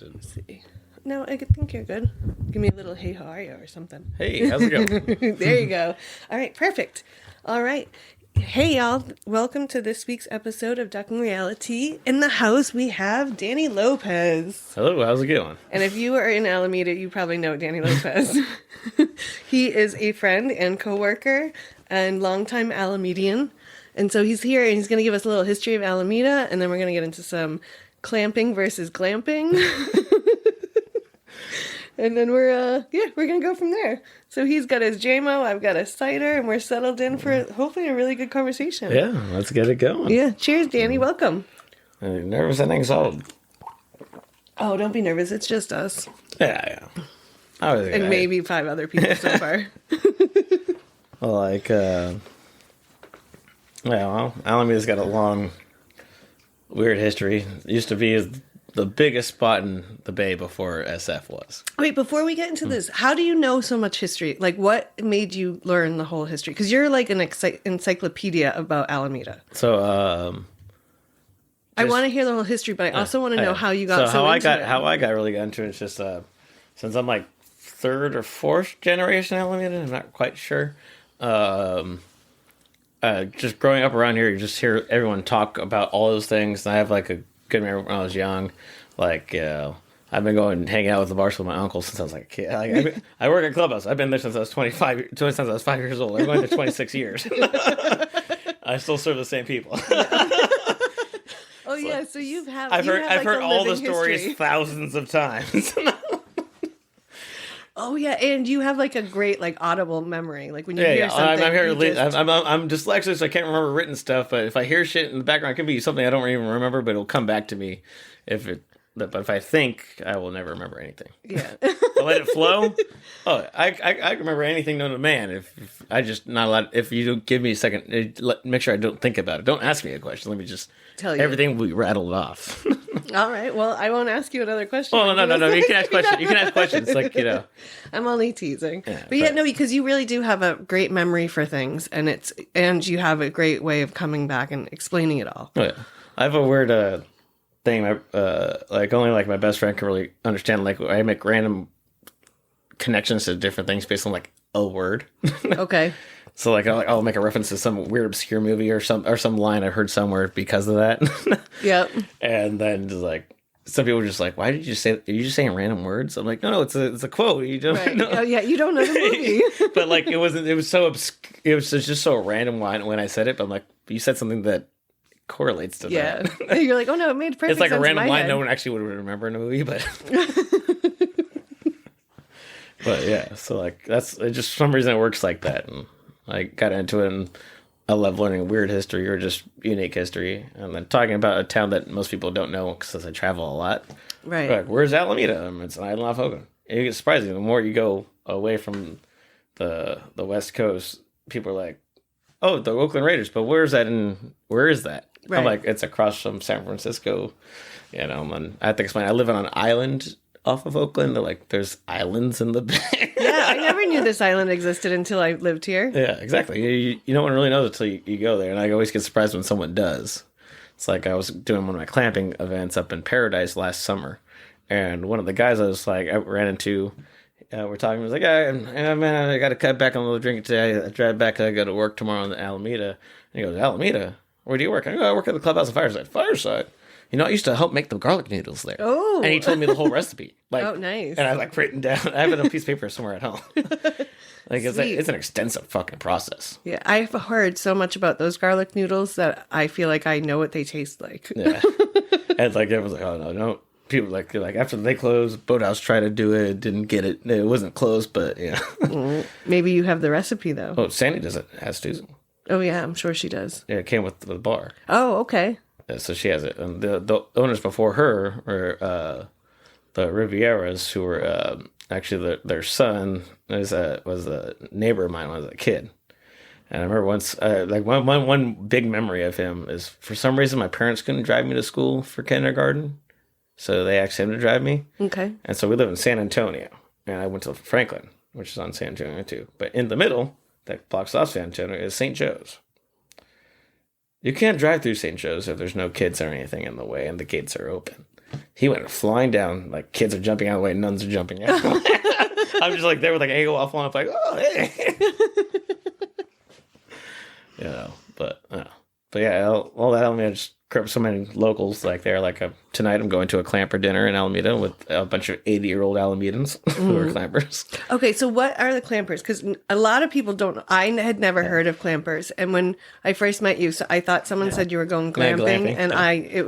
Let's see. No, I think you're good. Give me a little hey, how are you or something. Hey, how's it going? There you go. All right, perfect. All right. Hey, y'all. Welcome to this week's episode of Ducking Reality. In the house, we have Danny Lopez. Hello, how's it going? And if you are in Alameda, you probably know Danny Lopez. He is a friend and coworker and longtime Alamedian. And so he's here and he's going to give us a little history of Alameda, and then we're going to get into some clamping versus glamping. And then we're going to go from there. So he's got his JMO, I've got a cider, and we're settled in for hopefully a really good conversation. Yeah, let's get it going. Yeah, cheers, Danny. Welcome. Nervous and excited. Oh, don't be nervous. It's just us. Yeah. And maybe 5 other people so far. Alameda's got a long, weird history. It used to be the biggest spot in the Bay before SF was. Wait, before we get into this, how do you know so much history? Like, what made you learn the whole history? Because you're like an encyclopedia about Alameda. So, I want to hear the whole history, but I also want to know how you got how I got really into it is just since I'm like 3rd or 4th generation Alameda, I'm not quite sure. Just growing up around here, you just hear everyone talk about all those things. And I have like a good memory when I was young. Like, I've been going and hanging out with the Barstool with my uncle since I was like a kid. Like, I work at Clubhouse. I've been there since I was 5 years old. I've been there 26 years. I still serve the same people. Oh, yeah. So I've heard all the stories thousands of times. Oh yeah, and you have like a great like audible memory, like when you hear something. I'm dyslexic, so I can't remember written stuff. But if I hear shit in the background, it could be something I don't even remember, but it'll come back to me. But if I think, I will never remember anything. Yeah, I'll let it flow. Oh, I can remember anything known to man. If I just not allowed. If you don't give me a second, make sure I don't think about it. Don't ask me a question. Let me just tell you. Everything will be rattled off. All right. Well, I won't ask you another question. Oh no! You can ask questions. You can ask questions. Like I'm only teasing. Yeah, but no, because you really do have a great memory for things, and you have a great way of coming back and explaining it all. Oh, yeah. I have a weird thing. Only like my best friend can really understand. Like I make random connections to different things based on like a word. Okay. So like I'll make a reference to some weird obscure movie or some line I heard somewhere because of that. Yep. And then just like some people are just like, why did you say? Are you just saying random words? I'm like, no, it's a quote. You don't know. Oh yeah, you don't know the movie. But like it was so it was just so random when I said it. But I'm like, you said something that correlates to that. Yeah. You're like, oh no, it made perfect sense. It's like a random line head. no one actually would remember in a movie, but. But yeah, so like that's just for some reason it works like that, and I got into it, and I love learning weird history or just unique history, and then talking about a town that most people don't know because I travel a lot. Right. Like, where's Alameda? It's an island off Oakland. It gets surprising. The more you go away from the West Coast, people are like, "Oh, the Oakland Raiders," but where is that? Right. I'm like, it's across from San Francisco. And I have to explain. I live on an island off of Oakland. Like, there's islands in the Bay. Yeah, I never knew this island existed until I lived here. Yeah, exactly. You no one really knows until you go there, and I always get surprised when someone does. It's like I was doing one of my clamping events up in Paradise last summer, and one of the guys I ran into, we're talking, he was like, man, I got to cut back on a little drinking today. I drive back, I go to work tomorrow in Alameda. And he goes, Alameda? Where do you work? I go, I work at the clubhouse at Fireside. Fireside? I used to help make the garlic noodles there. Oh. And he told me the whole recipe. Oh, nice. And I written down. I have it on a piece of paper somewhere at home. It's an extensive fucking process. Yeah, I've heard so much about those garlic noodles that I feel like I know what they taste like. Yeah. And like everyone's like, oh no. People like after they closed, Boathouse tried to do it, didn't get it. It wasn't closed, but yeah. Maybe you have the recipe though. Oh, Sandy does it. Has to. Oh yeah, I'm sure she does. Yeah, it came with the bar. Oh, okay. So she has it, and the owners before her were the Rivieras, who were actually their son was a neighbor of mine when I was a kid. And I remember once, one big memory of him is for some reason my parents couldn't drive me to school for kindergarten, so they asked him to drive me. Okay. And so we live in San Antonio, and I went to Franklin, which is on San Antonio too. But in the middle, that blocks off San Antonio, is St. Joe's. You can't drive through St. Joe's if there's no kids or anything in the way and the gates are open. He went flying down. Like, kids are jumping out of the way, nuns are jumping out. I'm just like there with like an angle off on. I'm like, oh, hey. But yeah, all that Alameda just grew up so many locals. Like there, tonight I'm going to a clamper dinner in Alameda with a bunch of 80-year-old Alamedans who are clampers. Okay, so what are the clampers? Because a lot of people don't. I had never heard of clampers, and when I first met you, so I thought someone said you were going glamping, and I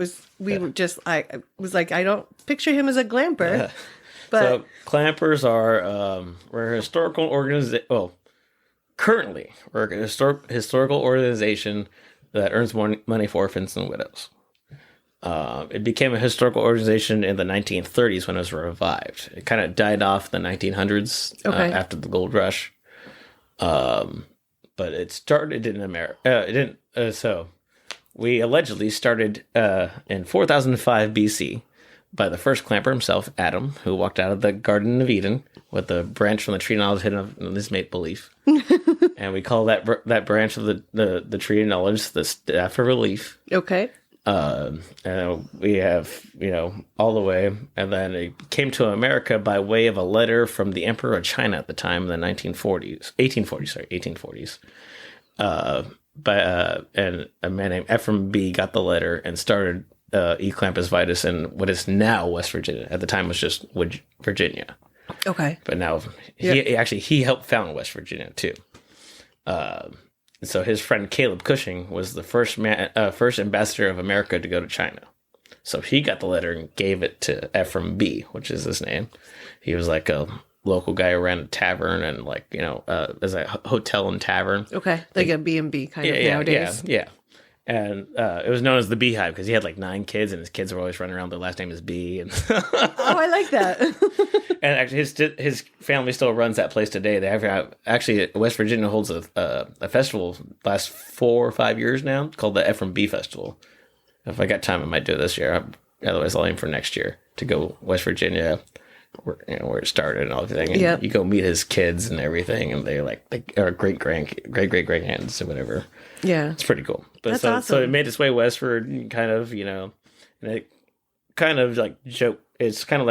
was like, I don't picture him as a glamper. Yeah. But So clampers are we're a historical organization. Well, currently we're a historical organization that earns money for orphans and widows. It became a historical organization in the 1930s when it was revived. It kind of died off in the 1900s after the gold rush. But it started in America. It didn't. So we allegedly started in 4005 BC by the first clamper himself, Adam, who walked out of the Garden of Eden with a branch from the tree knowledge hidden in his make belief. And we call that branch of the tree of knowledge the staff of relief. okay, And we have, all the way. And then it came to America by way of a letter from the Emperor of China at the time in the 1840s. And a man named Ephraim B. got the letter and started E. Clampus Vitus in what is now West Virginia. At the time, it was just Virginia. okay, But now he helped found West Virginia too. So his friend Caleb Cushing was the first ambassador of America to go to China. So he got the letter and gave it to Ephraim B., which is his name. He was like a local guy who ran a tavern and there's a hotel and tavern. okay, like a B&B kind of nowadays. Yeah. And it was known as the Beehive because he had like 9 kids, and his kids were always running around. Their last name is B. And Oh, I like that. and actually, his family still runs that place today. They have actually West Virginia holds a festival last 4 or 5 years now called the Ephraim B Festival. If I got time, I might do it this year. Otherwise, I'll aim for next year to go West Virginia, where it started and everything. And you go meet his kids and everything, and they are great grands or whatever. Yeah, it's pretty cool. But that's awesome. awesome. So it made its way westward, kind of, and it kind of like joke. It's kind of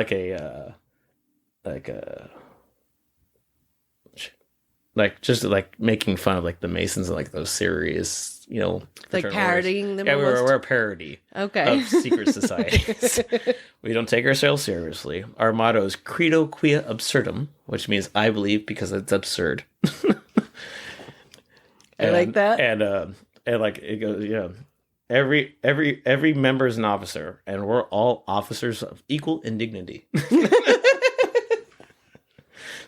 like just making fun of like the Masons and like those serious, like parodying them. Yeah, almost? we're a parody. Okay. Of secret societies. We don't take ourselves seriously. Our motto is Credo Quia absurdum, which means I believe because it's absurd. I like that. And like it goes, every member is an officer, and we're all officers of equal indignity.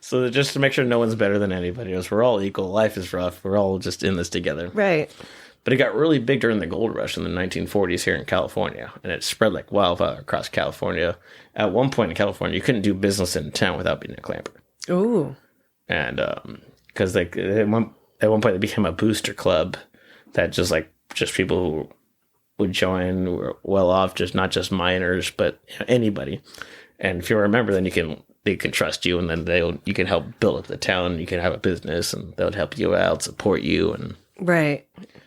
So just to make sure no one's better than anybody else, we're all equal. Life is rough. We're all just in this together. Right. But it got really big during the gold rush in the 1940s here in California, and it spread like wildfire across California. At one point in California, you couldn't do business in town without being a clamper. Ooh. And because at one point it became a booster club that just people who would join were well off, just not just minors, but anybody. And if you remember, then they can trust you, and then you can help build up the town. You can have a business, and they'll help you out, support you, and right.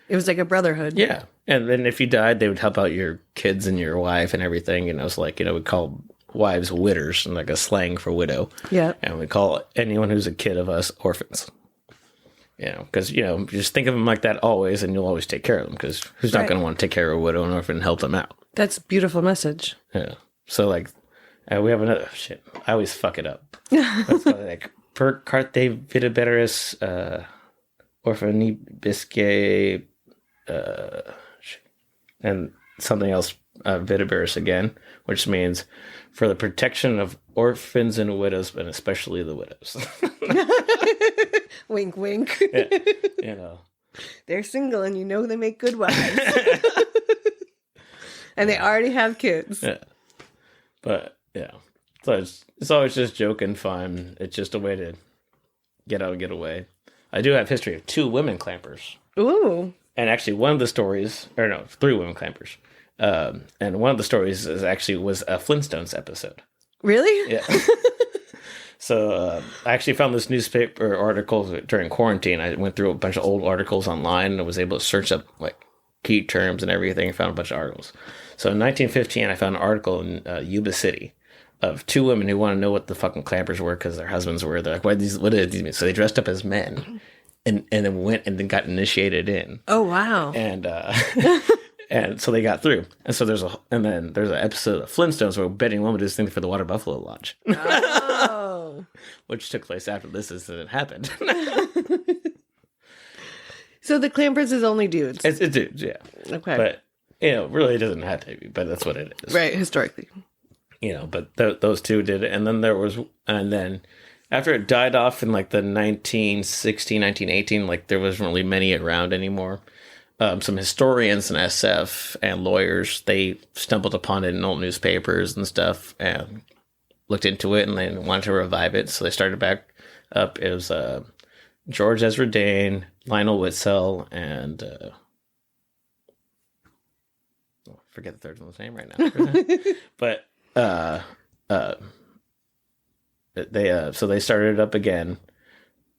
It was like a brotherhood. Yeah. And then if you died, they would help out your kids and your wife and everything. And it was like, we call wives widders, and like a slang for widow. Yeah. And we call anyone who's a kid of us orphans. Because, just think of them like that always, and you'll always take care of them. Because who's not going to want to take care of a widow and orphan and help them out? That's a beautiful message. Yeah. So, we have another shit. I always fuck it up. It's called, per carte vitiberis orphanibisque and something else, vitiberis again, which means for the protection of orphans and widows, and especially the widows. Wink, wink. Yeah, They're single, and they make good wives. And they already have kids. Yeah. But, yeah. So it's always just joking fun. It's just a way to get out and get away. I do have history of 2 women clampers. Ooh. And actually 3 women clampers. And one of the stories was a Flintstones episode. Really? Yeah. So I actually found this newspaper article during quarantine. I went through a bunch of old articles online and was able to search up like key terms and everything and found a bunch of articles. So in 1915, I found an article in Yuba City of two women who want to know what the fucking clampers were because their husbands were. They're like, what did these mean? So they dressed up as men and then went and then got initiated in. Oh, wow. And and so they got through. And so there's an episode of Flintstones where Betty Woman did this thing for the Water Buffalo Lodge. Oh. Which took place after this incident happened. So the Clampers is only dudes. It's dudes, yeah. Okay. But, really it doesn't have to be, but that's what it is. Right, historically. But those two did it. And then after it died off in like the 1916, 1918, like there wasn't really many around anymore. Some historians and SF and lawyers, they stumbled upon it in old newspapers and stuff and looked into it and they wanted to revive it. So they started back up. It was George Ezra Dane, Lionel Whitsell, and forget the third one's name right now. But they started it up again,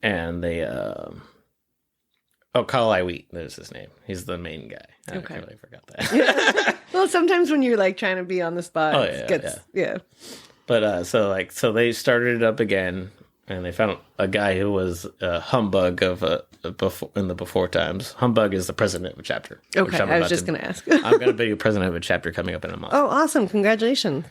and they Kyle Iwheat, there's his name. He's the main guy. I really forgot that. Well, sometimes when you're like trying to be on the spot, yeah. But so they started it up again, and they found a guy who was a humbug of in the before times. Humbug is the president of a chapter. Okay, I was just going to ask. I'm going to be a president of a chapter coming up in a month. Oh, awesome! Congratulations.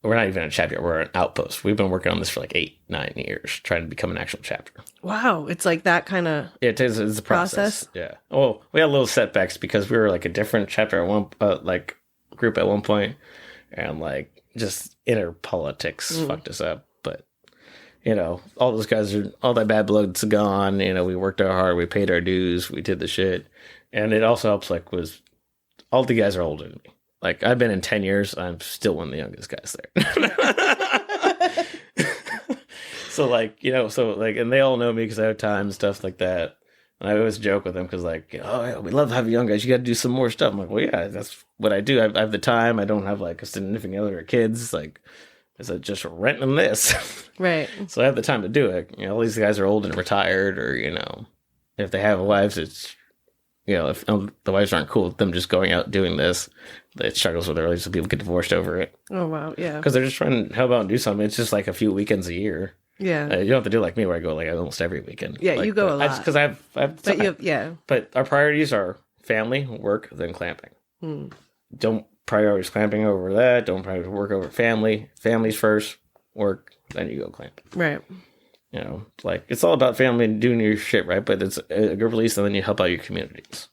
We're not even a chapter. We're an outpost. We've been working on this for like 8-9 years, trying to become an actual chapter. Wow, it's like that kind of it's a process. Yeah. Oh, we had little setbacks because we were like a different chapter at one group at one point, and like just inner politics fucked us up. But all those guys all that bad blood's gone. We worked our hard. We paid our dues. We did the shit, and it also helps. Like, all the guys are older than me. Like, I've been in 10 years, I'm still one of the youngest guys there. And they all know me because I have time and stuff like that. And I always joke with them because, we love having young guys. You got to do some more stuff. I'm like, well, yeah, that's what I do. I have the time. I don't have, like, a significant other or kids. Like, is it just renting this? Right. So I have the time to do it. All these guys are old and retired or, if they have wives, it's, if the wives aren't cool with them just going out doing this, it struggles with their relationship. People get divorced over it. Oh, wow. Yeah. Because they're just trying to help out and do something. It's just like a few weekends a year. Yeah. You don't have to do like me where I go like almost every weekend. Yeah, you go a lot. Because I have But our priorities are family, work, then clamping. Don't prioritize clamping over that. Don't prioritize work over family. Family's first, work, then you go clamping. Right. It's all about family and doing your shit, right? But it's a good release, and then you help out your communities.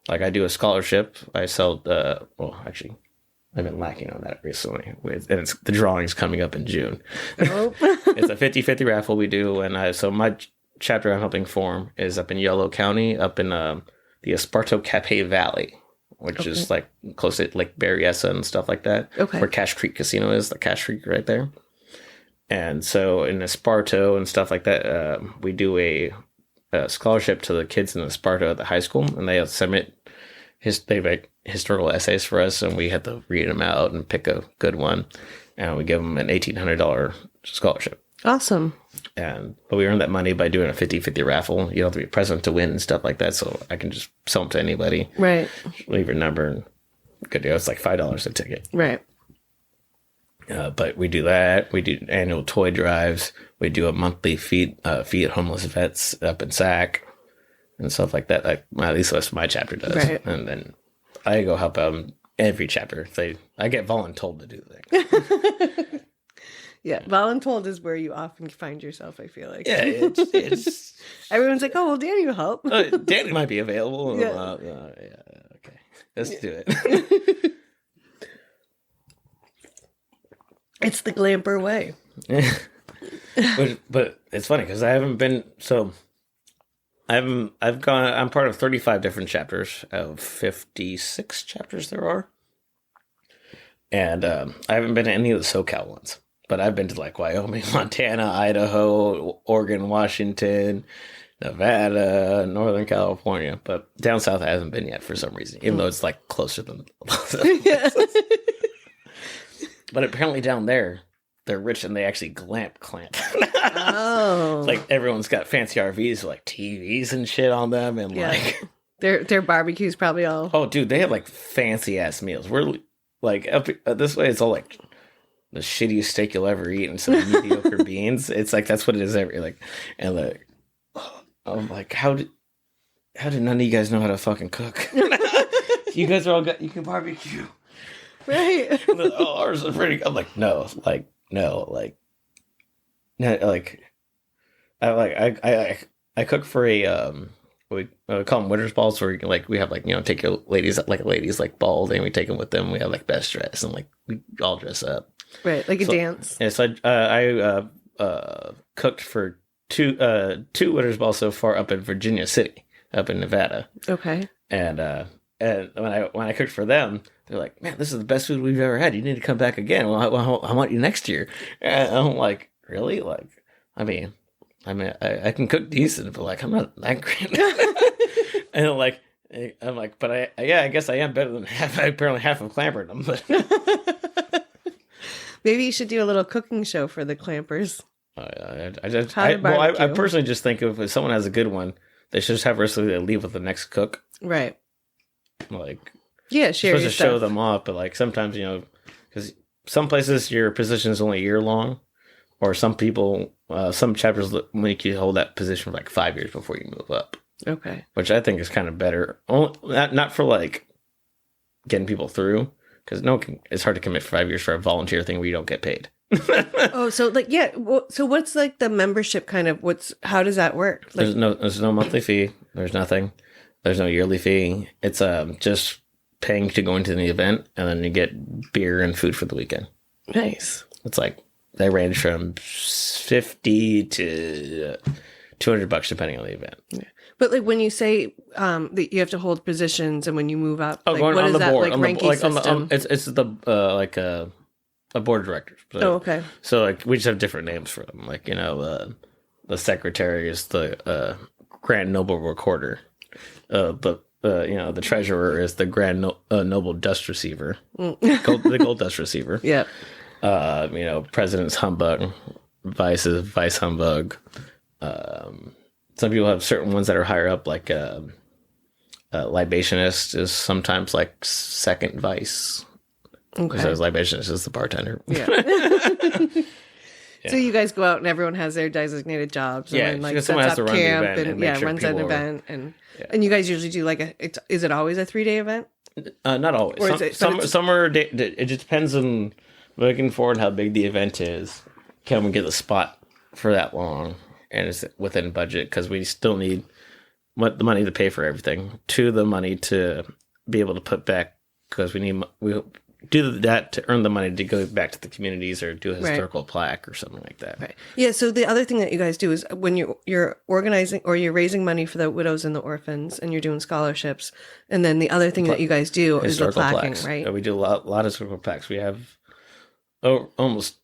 Like, I do a scholarship. I sell, actually, I've been lacking on that recently. And the drawing's coming up in June. Oh. It's a 50-50 raffle we do. And so my chapter I'm helping form is up in Yolo County, up in the Esparto Cape Valley, which is like close to Lake Berryessa and stuff like that. Okay. Where Cache Creek Casino is, the Cache Creek right there. And so in Esparto and stuff like that, we do a scholarship to the kids in Esparto at the high school, and they submit they write historical essays for us, and we have to read them out and pick a good one, and we give them an $1,800 scholarship. Awesome. But we earn that money by doing a 50-50 raffle. You don't have to be present to win and stuff like that, so I can just sell them to anybody. Right. Leave your number, and good deal. It's like $5 a ticket. Right. But we do that. We do annual toy drives. We do a monthly feed homeless vets up in Sac and stuff like that. Like, at least that's what my chapter does. Right. And then I go help out in every chapter. I get voluntold to do things. Yeah, voluntold is where you often find yourself, I feel like. Yeah, it's everyone's like, oh, well, Danny will help. Danny might be available. Yeah. Okay, let's do it. It's the Glamper way. but it's funny because I haven't been I'm part of 35 different chapters of 56 chapters there are. And I haven't been to any of the SoCal ones. But I've been to like Wyoming, Montana, Idaho, Oregon, Washington, Nevada, Northern California. But down south I haven't been yet for some reason, even though it's like closer than yeah. But apparently down there, they're rich and they actually clamp. Oh. Like everyone's got fancy RVs with like TVs and shit on them. And like Their barbecue's probably all. Oh, dude, they have like fancy ass meals. We're like up this way. It's all like the shittiest steak you'll ever eat and some mediocre beans. It's like that's what it is every like. And like, I'm like, how did none of you guys know how to fucking cook? You guys are all you can barbecue, Right? Oh, ours is pretty. I'm like, no, I cook for a we call them winners balls, where we have take your ladies like bald, and we take them with them. We have like best dress, and like we all dress up, Right, like a dance. Yeah, so I cooked for two winners balls so far up in Virginia City, up in Nevada. Okay. And when I cooked for them, they're like, "Man, this is the best food we've ever had. You need to come back again. Well, I want you next year." And I'm like, "Really? Like, I mean, I can cook decent, but like, I'm not that great." And I'm like, but I guess I am better than apparently half of Clamperdom. But maybe you should do a little cooking show for the Clampers. I personally just think if someone has a good one, they should just have Ursula leave with the next cook. Right. Like, yeah, share supposed to show them off, but like sometimes because some places your position is only a year long, or some people, some chapters make you hold that position for like 5 years before you move up. Okay. Which I think is kind of better. Not for like getting people through, because it's hard to commit for 5 years for a volunteer thing where you don't get paid. Oh, so like, yeah. Well, so what's like the membership kind of? How does that work? Like, there's no monthly fee. There's nothing. There's no yearly fee. It's just paying to go into the event, and then you get beer and food for the weekend. Nice. It's like they range from $50 to $200 depending on the event. Yeah. But like when you say that you have to hold positions, and when you move up, what is the that board, like ranking system? It's the a board of directors. Oh, okay. So like we just have different names for them. Like the secretary is the Grand Noble Recorder. The treasurer is the Grand Noble Dust Receiver. The Gold Dust Receiver. Yeah. President's Humbug, Vice is Vice Humbug. Some people have certain ones that are higher up, like libationist is sometimes like second vice. Okay. Because libationist is the bartender. Yeah. So you guys go out and everyone has their designated jobs. And then, like, someone has to run camp the event and runs an event. And you guys usually do is it always a 3-day event? Not always. Or some are it just depends on looking forward how big the event is. Can we get the spot for that long? And it's within budget, because we still need the money to pay for everything, to the money to be able to put back, because we do that to earn the money to go back to the communities or do a historical plaque or something like that. Right. Yeah. So the other thing that you guys do is when you're organizing or you're raising money for the widows and the orphans, and you're doing scholarships, and then the other thing that you guys do is the plaquing, plaques. Right? Yeah, we do a lot of historical plaques. We have almost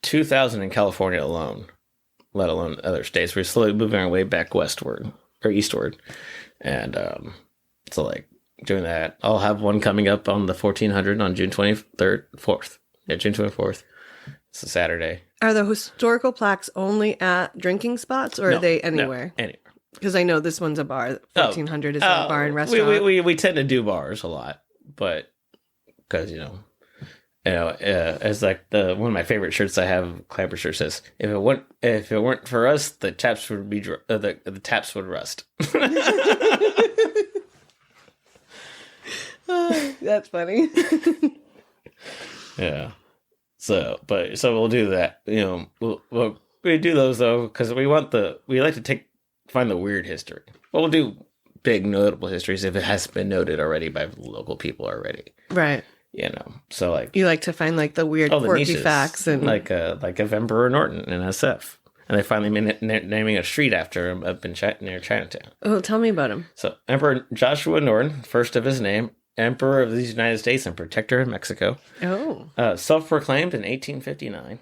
2,000 in California alone, let alone other states. We're slowly moving our way back westward or eastward, and so like doing that. I'll have one coming up on the 1400 on June 4th. Yeah, June 24th. It's a Saturday. Are the historical plaques only at drinking spots, or are they anywhere? No, anywhere. Because I know this one's a bar. 1400 is a bar and restaurant. We tend to do bars a lot, but because it's like one of my favorite shirts I have. Clamper shirt says, "If it weren't for us, the taps would be the taps would rust." That's funny. Yeah. So we'll do that. We do those though because we like to find the weird history. But we'll do big notable histories if it has been noted already by local people already. Right. So like you like to find like the weird quirky facts and like of Emperor Norton in SF. And they finally naming a street after him up in near Chinatown. Oh, tell me about him. So Emperor Joshua Norton, first of his name, Emperor of the United States and Protector of Mexico. Oh. Self-proclaimed in 1859.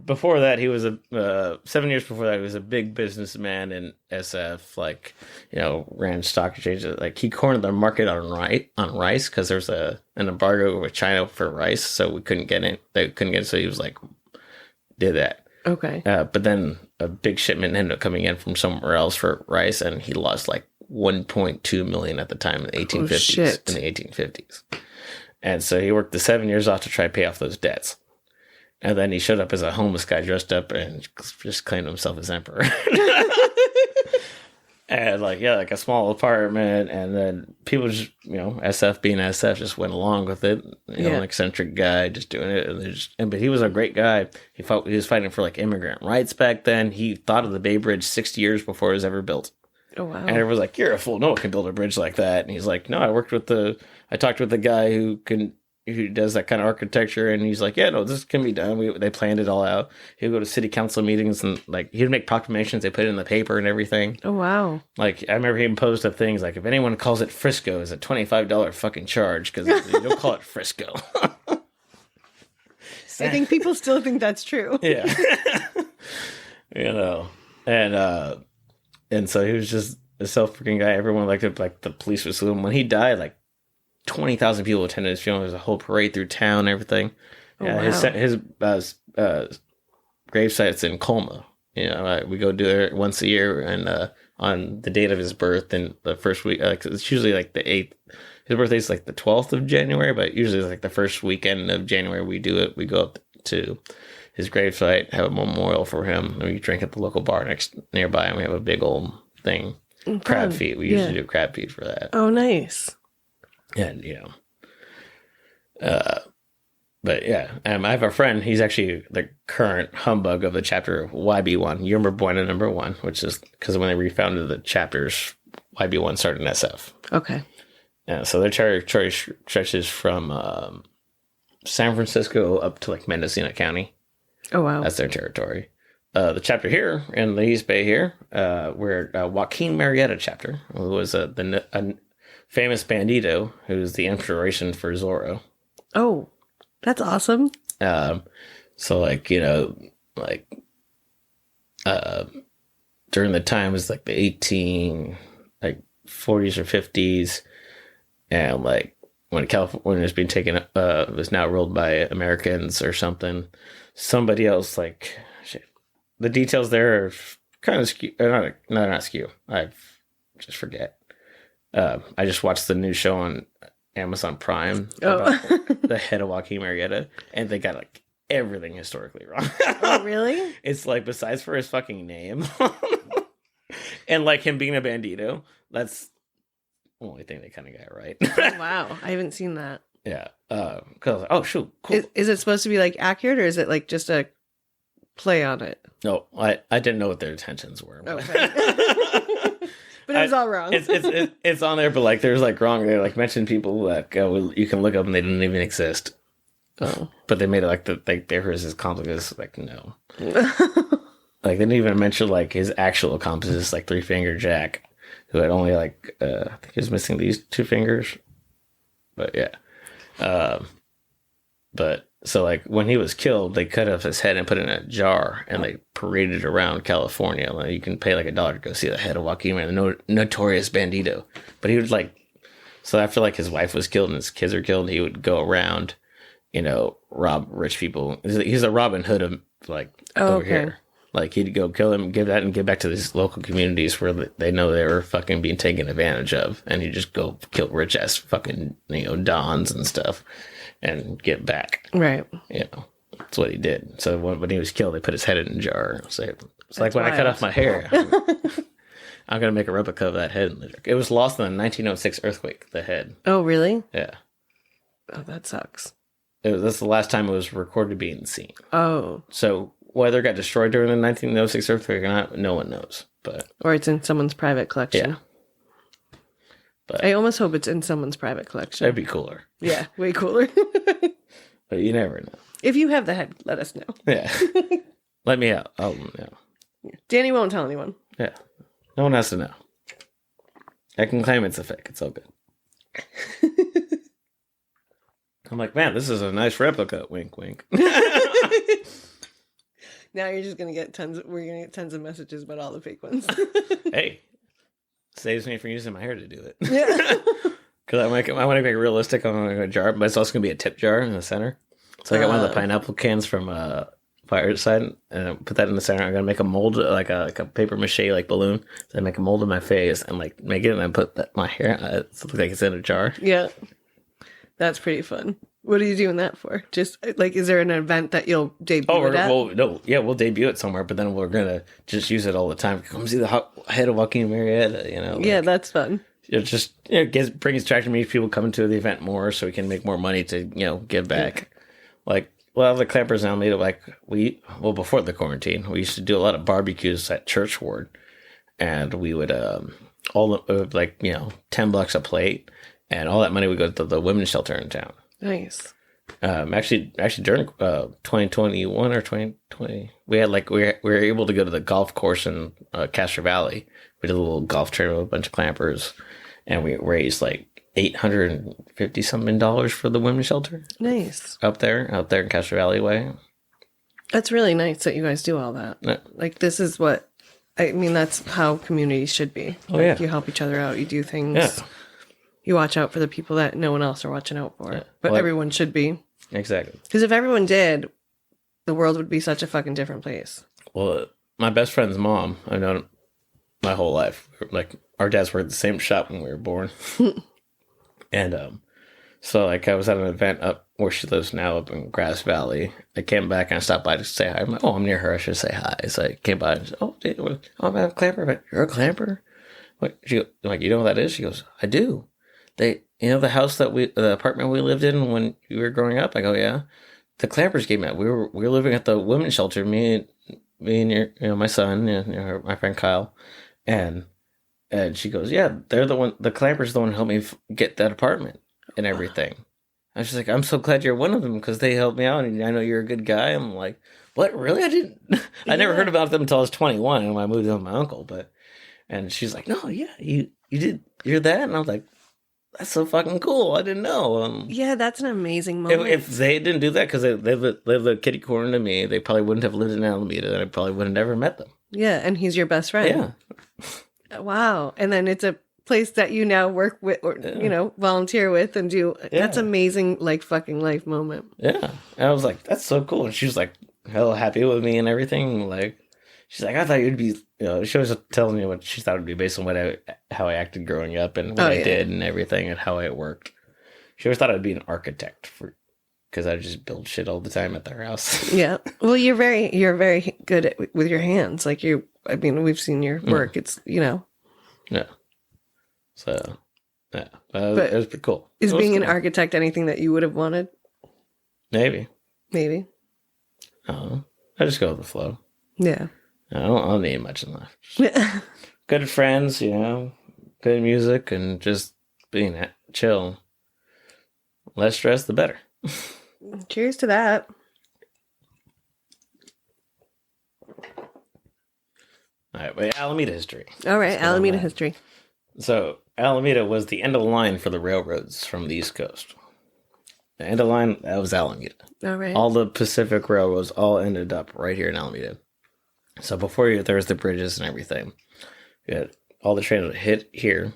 Before that, he was 7 years before that, he was a big businessman in SF, ran stock exchanges. Like, he cornered the market on rice because there's an embargo with China for rice, so we couldn't get it. They couldn't get it, so he was did that. Okay. But then a big shipment ended up coming in from somewhere else for rice, and he lost like 1.2 million at the time in the 1850s. In the 1850s, and so he worked the 7 years off to try to pay off those debts. And then he showed up as a homeless guy dressed up and just claimed himself as emperor. And like a small apartment, and then people just, SF being SF, just went along with it. An eccentric guy just doing it, but he was a great guy. He was fighting for like immigrant rights back then. He thought of the Bay Bridge 60 years before it was ever built. Oh wow! And everyone's like, "You're a fool! No one can build a bridge like that." And he's like, "No, I talked with the guy who does that kind of architecture," and he's like, "Yeah, no, this can be done." They planned it all out. He'd go to city council meetings, and like he'd make proclamations. They put it in the paper and everything. Oh wow! Like I remember he imposed up things like, if anyone calls it Frisco, it's a $25 fucking charge because you don't call it Frisco. I think people still think that's true. Yeah, and so he was just a self-freaking guy. Everyone liked it. Like the police would salute him when he died. Like 20,000 people attended his funeral. There was a whole parade through town and everything. Oh, wow. His gravesite's in Culpa. We go do it once a year, and on the date of his birth, and the first week, it's usually like the 8th. His birthday's like the 12th of January, but usually it's like the first weekend of January we do it. We go up to his gravesite, have a memorial for him, and we drink at the local bar nearby, and we have a big old thing. Crab feet. We usually do crab feet for that. Oh, nice. And, but yeah, I have a friend, he's actually the current humbug of the chapter of YB1. You remember Buena number 1, which is because when they refounded the chapters, YB1 started in SF. Okay. Yeah, so their territory stretches from San Francisco up to like Mendocino County. Oh, wow. That's their territory. The chapter here in the East Bay here, we're Joaquin Marietta chapter, who was a famous bandito who's the inspiration for Zorro. Oh, that's awesome. So like, during the time it was like the 40s or 50s, and like when California was being taken was now ruled by Americans or something, somebody else like shit. The details there are kind of skew. Not skew. I just forget. I just watched the new show on Amazon Prime about the head of Joaquin Marietta, and they got like everything historically wrong. Oh, really? It's like, besides for his fucking name and like him being a bandito, that's the only thing they kind of got right. Oh, wow. I haven't seen that. Yeah. Cause I was like, oh, shoot, cool. Is it supposed to be like accurate, or is it like just a play on it? No, I didn't know what their intentions were. Okay. But it was all wrong. It's on there, but like there's like wrong. They like mentioned people that you can look up and they didn't even exist. Oh, but they made it like there was his accomplice. Like no, like they didn't even mention like his actual accomplice, like Three Finger Jack, who had only like I think he was missing these 2 fingers. But yeah, but so like when he was killed, they cut off his head and put it in a jar, and they paraded it around California. Like, you can pay like $1 to go see the head of Joaquin, the notorious bandito. But he would like, so after like his wife was killed and his kids were killed, he would go around, rob rich people. He's a Robin Hood of like over here. Like he'd go kill them, give that, and give back to these local communities where they know they were fucking being taken advantage of, and he'd just go kill rich ass fucking dons and stuff, and get back. Right. That's what he did. So when he was killed, they put his head in a jar. So it's like when I cut off my hair, I'm gonna make a replica of that head in the jar. It was lost in the 1906 earthquake. The head. Oh, really? Yeah. Oh, that sucks. That's the last time it was recorded being seen. Oh. So whether it got destroyed during the 1906 earthquake or not, no one knows. Or it's in someone's private collection. Yeah. But I almost hope it's in someone's private collection. That'd be cooler. Yeah, way cooler. But you never know. If you have the head, let us know. Yeah. Let me out. Oh, no. Danny won't tell anyone. Yeah. No one has to know. I can claim it's a fake. It's all good. I'm like, man, this is a nice replica. Wink, wink. Now you're just going to get we're going to get tons of messages about all the fake ones. Hey, saves me from using my hair to do it. Yeah. Because I want to make it realistic on a jar, but it's also going to be a tip jar in the center. So I got one of the pineapple cans from fireside, and I put that in the center. I'm gonna make a mold, like a paper mache like balloon. So I make a mold of my face and like make it, and I put my hair. It looks like it's in a jar. Yeah. That's pretty fun. What are you doing that for? Just like, is there an event that you'll debut it at? We'll debut it somewhere, but then we're gonna just use it all the time. Come see the head of Joaquin Marietta, Yeah, that's fun. Brings attraction to me. People coming to the event more, so we can make more money to give back. Like a lot of the Clampers now made it before the quarantine, we used to do a lot of barbecues at Church Ward, and we would $10 a plate, and all that money would go to the women's shelter in town. Nice. Actually during 2021 or 2020, we were able to go to the golf course in Castro Valley. We did a little golf tournament with a bunch of Clampers, and we raised like $850 something for the women's shelter. Nice. Out there in Castro Valley way. That's really nice that you guys do all that. Yeah. Like, this is what that's how communities should be. Oh, yeah. You help each other out. You do things. Yeah. You watch out for the people that no one else are watching out for. Yeah. But everyone should be. Exactly. Because if everyone did, the world would be such a fucking different place. Well, my best friend's mom, I've known my whole life. Like, our dads were at the same shop when we were born. And so like I was at an event up where she lives now, up in Grass Valley. I came back and I stopped by to say hi. I'm like, I'm near her. I should say hi. So I came by and said, I'm a Clamper. I'm like, you're a Clamper? What? I'm like, you know what that is? She goes, I do. The house the apartment we lived in when you were growing up? I go, yeah. The Clampers came out. We were living at the women's shelter. Me and my son, my friend Kyle, and she goes, yeah, they're the one. The Clampers the one who helped me get that apartment and everything. I was just like, I'm so glad you're one of them because they helped me out, and I know you're a good guy. I'm like, what? Really? I didn't. I never heard about them until I was 21, and I moved in with my uncle. And she's like, no, yeah, you did. You're that, and I was like, that's so fucking cool. I didn't know. Yeah, that's an amazing moment. If they didn't do that because they lived a kitty corner to me, they probably wouldn't have lived in Alameda, and I probably would have never met them. Yeah, and he's your best friend. Yeah. Wow. And then it's a place that you now work with or, volunteer with and do. Yeah. That's amazing, like, fucking life moment. Yeah. And I was like, that's so cool. And she was like, hella happy with me and everything. Like, she's like, I thought you'd be, she was telling me what she thought it would be based on how I acted growing up and what I did and everything and how it worked. She always thought I'd be an architect because I just build shit all the time at their house. Yeah. Well, you're very good with your hands. Like we've seen your work. It's, Yeah. So, yeah. But it was pretty cool. Is being an architect anything that you would have wanted? Maybe. I just go with the flow. Yeah. I don't need much in life. Good friends, good music, and just being chill. Less stress, the better. Cheers to that. All right, wait, Alameda history. All right, Alameda history. So, Alameda was the end of the line for the railroads from the East Coast. The end of the line, that was Alameda. All right. All the Pacific railroads all ended up right here in Alameda. So before there was the bridges and everything. We had all the trains would hit here.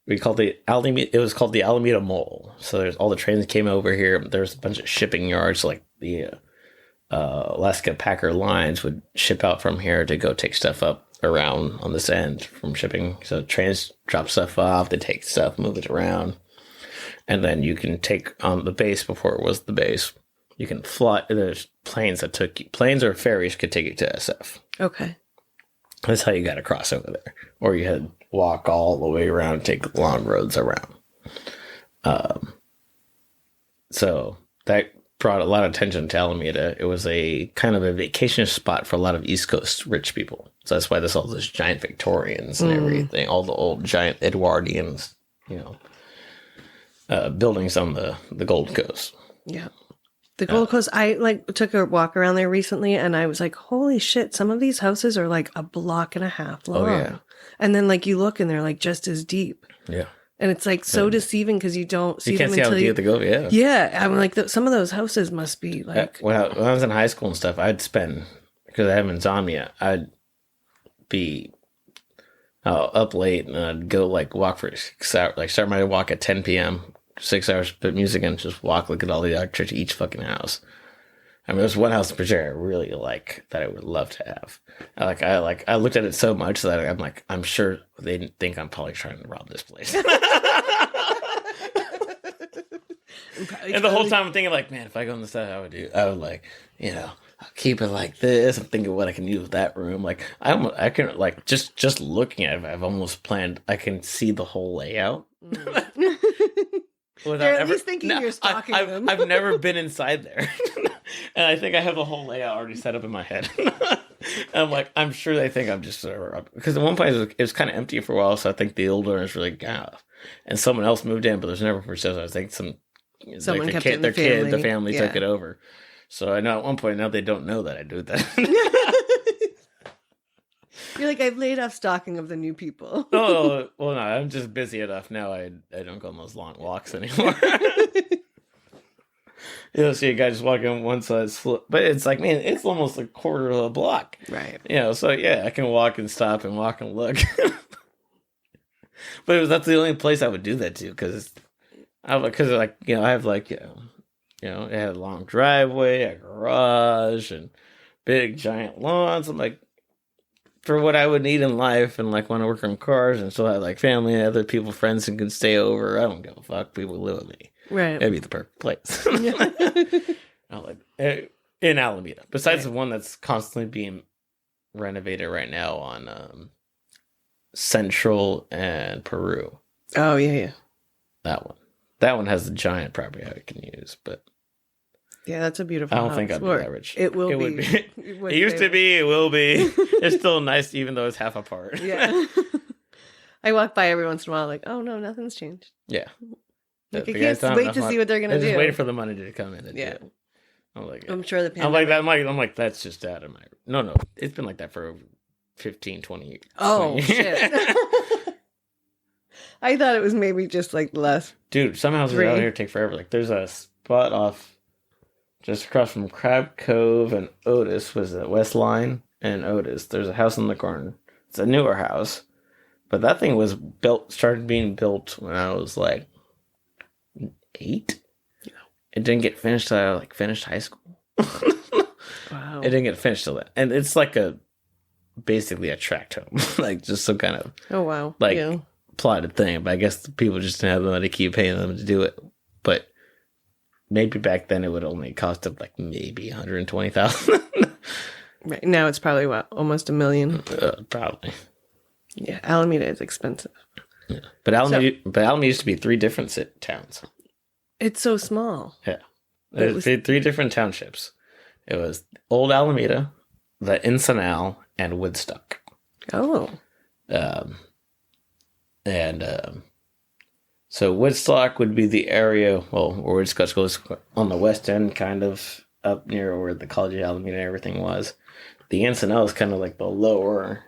It was called the Alameda Mole. So there's all the trains came over here. There's a bunch of shipping yards, like the Alaska Packer lines would ship out from here to go take stuff up around on this end from shipping. So trains drop stuff off, they take stuff, move it around. And then you can take on the base before it was the base. You can fly. There's planes or ferries could take you to SF. Okay. That's how you got to cross over there. Or you had to walk all the way around and take long roads around. So that brought a lot of attention to Alameda. It was a kind of a vacation spot for a lot of East Coast rich people. So that's why there's all those giant Victorians and everything, all the old giant Edwardians, buildings on the Gold Coast. Yeah. The Gold Coast, I took a walk around there recently and I was like, holy shit, some of these houses are like a block and a half long. Oh, yeah. And then you look and they're just as deep. Yeah. And it's so deceiving because you don't see them until you can't see how deep they go. Yeah. Yeah. I'm like, some of those houses must be when I was in high school and stuff, I'd spend, because I have insomnia, I'd be up late and I'd go walk for 6 hours, start my walk at 10 p.m., 6 hours, put music in, just walk, look at all the architecture, each fucking house. I mean, there's one house in particular I really like that I would love to have. I looked at it so much that I'm like, I'm sure they didn't think I'm probably trying to rob this place. And the whole time I'm thinking like, man, if I go on the side, I would like, I'll keep it like this. I'm thinking what I can use with that room. Like I can like just looking at it, I've almost planned. I can see the whole layout. They're at least thinking you're stalking them. I've never been inside there, and I think I have the whole layout already set up in my head. And I'm like, I'm sure they think I'm just because at one point it was kind of empty for a while, so I think the old owners were like, and someone else moved in, but there's never for sale. I think someone kept it in the family. The family took it over. So I know at one point now they don't know that I do that. You're like, I've laid off stalking of the new people. Oh, well, no, I'm just busy enough now. I don't go on those long walks anymore. You'll see a guy just walking on one side, but it's like, man, it's almost a quarter of a block. Right. So yeah, I can walk and stop and walk and look. But that's the only place I would do that to, because I have it had a long driveway, a garage, and big giant lawns. I'm like, for what I would need in life, and like when I work on cars and still have like family and other people, friends who can stay over, I don't give a fuck. People live with me. Right. That'd be the perfect place. In Alameda. Besides the one that's constantly being renovated right now on Central and Peru. Oh, yeah. That one has the giant property I can use, but yeah, that's a beautiful I don't house. think I'd be that rich. It will would be. It used to be. It will be. It's still nice, even though it's half apart. Yeah. I walk by every once in a while, like, oh no, nothing's changed. Yeah. Like, I can't wait to see what they're gonna do. Just waiting for the money to come in. And do it. I'm sure the pandemic. I'm like, that's just out of my. No, it's been like that for 15, 20 years. Oh shit. I thought it was maybe just like less. Dude, some houses out here take forever. Like, there's a spot off just across from Crab Cove and Otis, was it West Line and Otis. There's a house in the corner. It's a newer house, but that thing was started being built when I was like 8. Yeah. It didn't get finished till I finished high school. Wow. It didn't get finished till then, and it's like basically a tract home, like just some kind of plotted thing. But I guess the people just didn't have the money to keep paying them to do it. But maybe back then it would only cost them like maybe $120,000. Right now it's probably almost $1 million. Probably. Yeah, Alameda is expensive. Yeah. But Alameda used to be 3 different towns. It's so small. Yeah, there's 3 different townships. It was Old Alameda, the Encinal, and Woodstock. Oh. So Woodstock would be the area, where Woodstock goes on the west end, kind of up near where the College of Alameda and everything was. The Encinal is kind of like the lower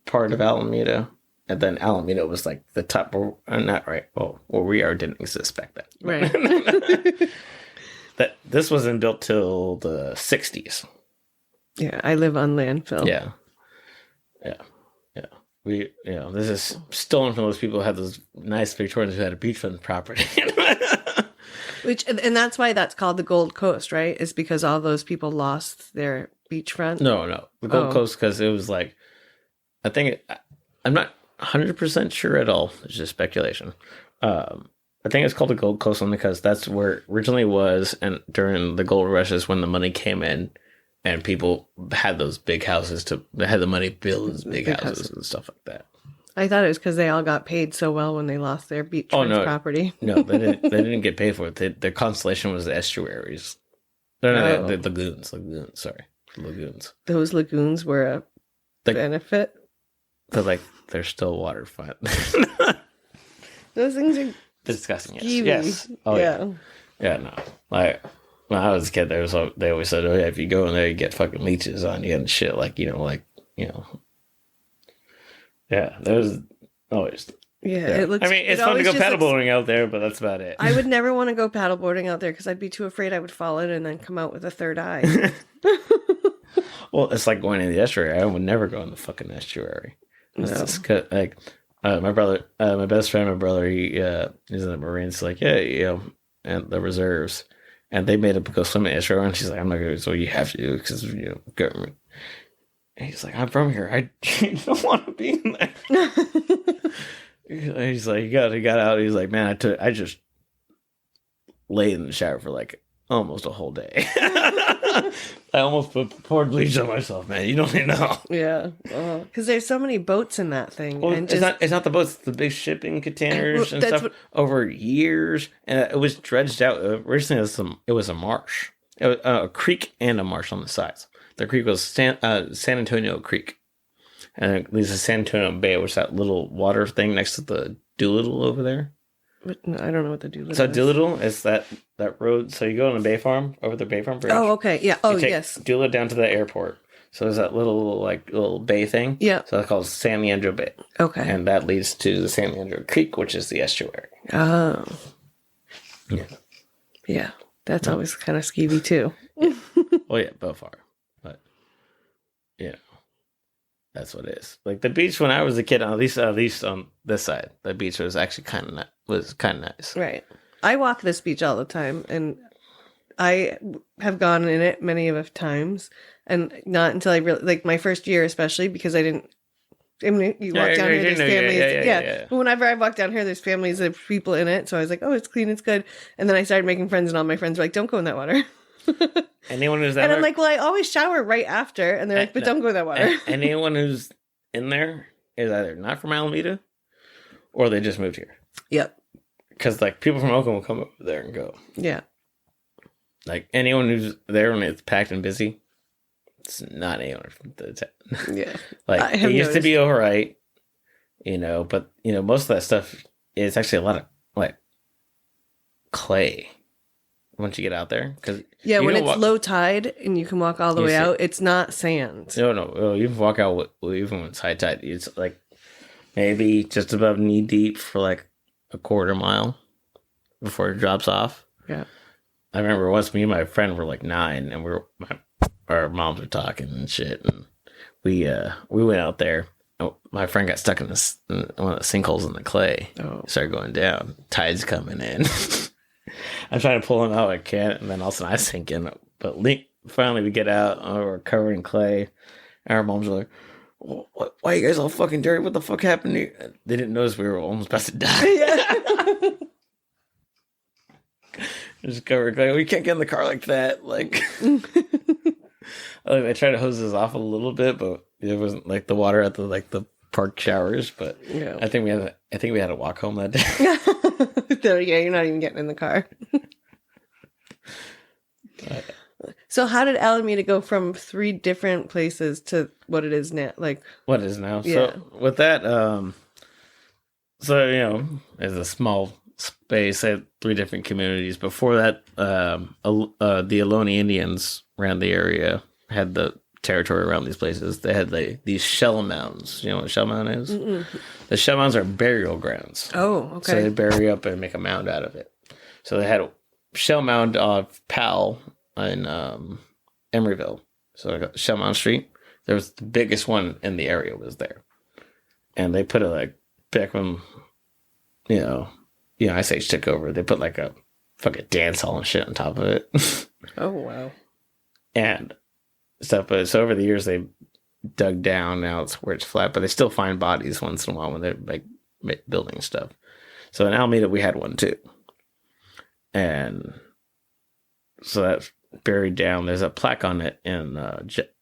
part of Alameda. And then Alameda was like the top, not right. Well, where we are didn't exist back then. Right. This wasn't built till the 60s. Yeah, I live on landfill. Yeah. This is stolen from those people who had those nice Victorians who had a beachfront property. And that's why that's called the Gold Coast, right? Is because all those people lost their beachfront? No. The Gold Coast, because it was like, I'm not 100% sure at all. It's just speculation. I think it's called the Gold Coast only because that's where it originally was, and during the gold rushes when the money came in, and people had those big houses they had the money to build those big houses and stuff like that. I thought it was because they all got paid so well when they lost their beachfront property. No, they didn't get paid for it. Their constellation was the estuaries. No, the lagoons. Lagoons. Those lagoons were a benefit. They're still waterfront. Those things are disgusting. Skeevy. Yes. Oh yeah. Yeah. No. Like when I was a kid, they always said, "Oh yeah, if you go in there, you get fucking leeches on you and shit." Yeah. There's always. Yeah. It looks. I mean, it's fun to go paddleboarding out there, but that's about it. I would never want to go paddleboarding out there because I'd be too afraid I would fall in and then come out with a third eye. Well, it's like going in the estuary. I would never go in the fucking estuary. It's just my brother, my best friend, he's in the Marines. Like, and the reserves, and they made up go swim in Israel, and she's like, I'm not going to, so you have to do it because, government. And he's like, I'm from here. I don't want to be in there. He's like, he got out. He's like, man, I just laid in the shower for like almost a whole day. I almost poured bleach on myself, man. You don't even know. Yeah, because there's so many boats in that thing. Well, and it's not the boats, it's the big shipping containers and stuff over years, and it was dredged out. Originally, it was a marsh, it was a creek and a marsh on the sides. The creek was San Antonio Creek, and it leads to San Antonio Bay, which is that little water thing next to the Doolittle over there. No, I don't know what the Doolittle is. So Doolittle is that road. So you go on the Bay Farm, over the Bay Farm Bridge. Oh, okay. Yeah. Oh, yes. Doolittle down to the airport. So there's that little bay thing. Yeah. So it's called San Leandro Bay. Okay. And that leads to the San Leandro Creek, which is the estuary. Oh. Yeah. Yeah. That's always kind of skeevy, too. Yeah. Well, yeah, both are. But, that's what it is. Like the beach when I was a kid, at least on this side, the beach was actually kind of nice. Right. I walk this beach all the time, and I have gone in it many of times, and not until I really, like my first year especially, because I didn't. I mean, you walk down here, there's families. Yeah. But whenever I walk down here, there's families of people in it. So I was like, oh, it's clean, it's good. And then I started making friends, and all my friends were like, don't go in that water. Anyone who's there, and I'm like, well, I always shower right after, and they're like, but don't go in that water. Anyone who's in there is either not from Alameda, or they just moved here. Yep. Because like people from Oakland will come over there and go. Yeah. Like anyone who's there when it's packed and busy, it's not anyone from the town. Yeah. Like it used to be all right, but most of that stuff is actually a lot of like clay. Once you get out there, because when it's low tide and you can walk all the way out, it's not sand. No, you can walk out even when it's high tide. It's like maybe just above knee deep for like a quarter mile before it drops off. Yeah, I remember once me and my friend were like 9, and our moms were talking and shit, and we went out there. My friend got stuck in one of the sinkholes in the clay. Oh, started going down. Tide's coming in. I'm trying to pull him out. I can't, and then all of a sudden I sink in. But finally we get out. We're covered in clay. And our moms are like, why are you guys all fucking dirty? What the fuck happened to you? They didn't notice we were almost about to die. Yeah. Just covered in clay. We can't get in the car like that. Like, I tried to hose this off a little bit, but it wasn't like the water at the park showers. But yeah. I think we had to walk home that day. Yeah, you're not even getting in the car. So how did Alameda go from 3 different places to what it is now? Like what it is now? Yeah. So with that, it's a small space. They had 3 different communities. Before that, the Ohlone Indians around the area had the territory around these places. They had these shell mounds. You know what a shell mound is? Mm-mm. The shell mounds are burial grounds. Oh, okay. So they bury up and make a mound out of it. So they had a shell mound of Powell in Emeryville. So I got Shell Mound Street. There was the biggest one in the area was there. And they put it like back when Ice Age took over, they put like a fucking dance hall and shit on top of it. Oh wow. And stuff, but so over the years they dug down. Now it's where it's flat, but they still find bodies once in a while when they're like building stuff. So in Alameda we had one too, and so that's buried down. There's a plaque on it in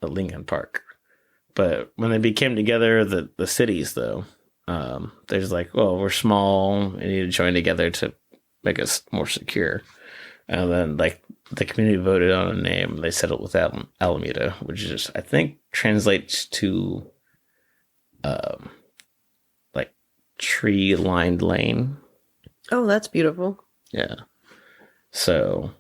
Lincoln Park. But when they became together, the cities though, there's like, well, we're small. We need to join together to make us more secure. And then like the community voted on a name. They settled with Alameda, which is I think translates to like tree lined lane. Oh, that's beautiful. Yeah. So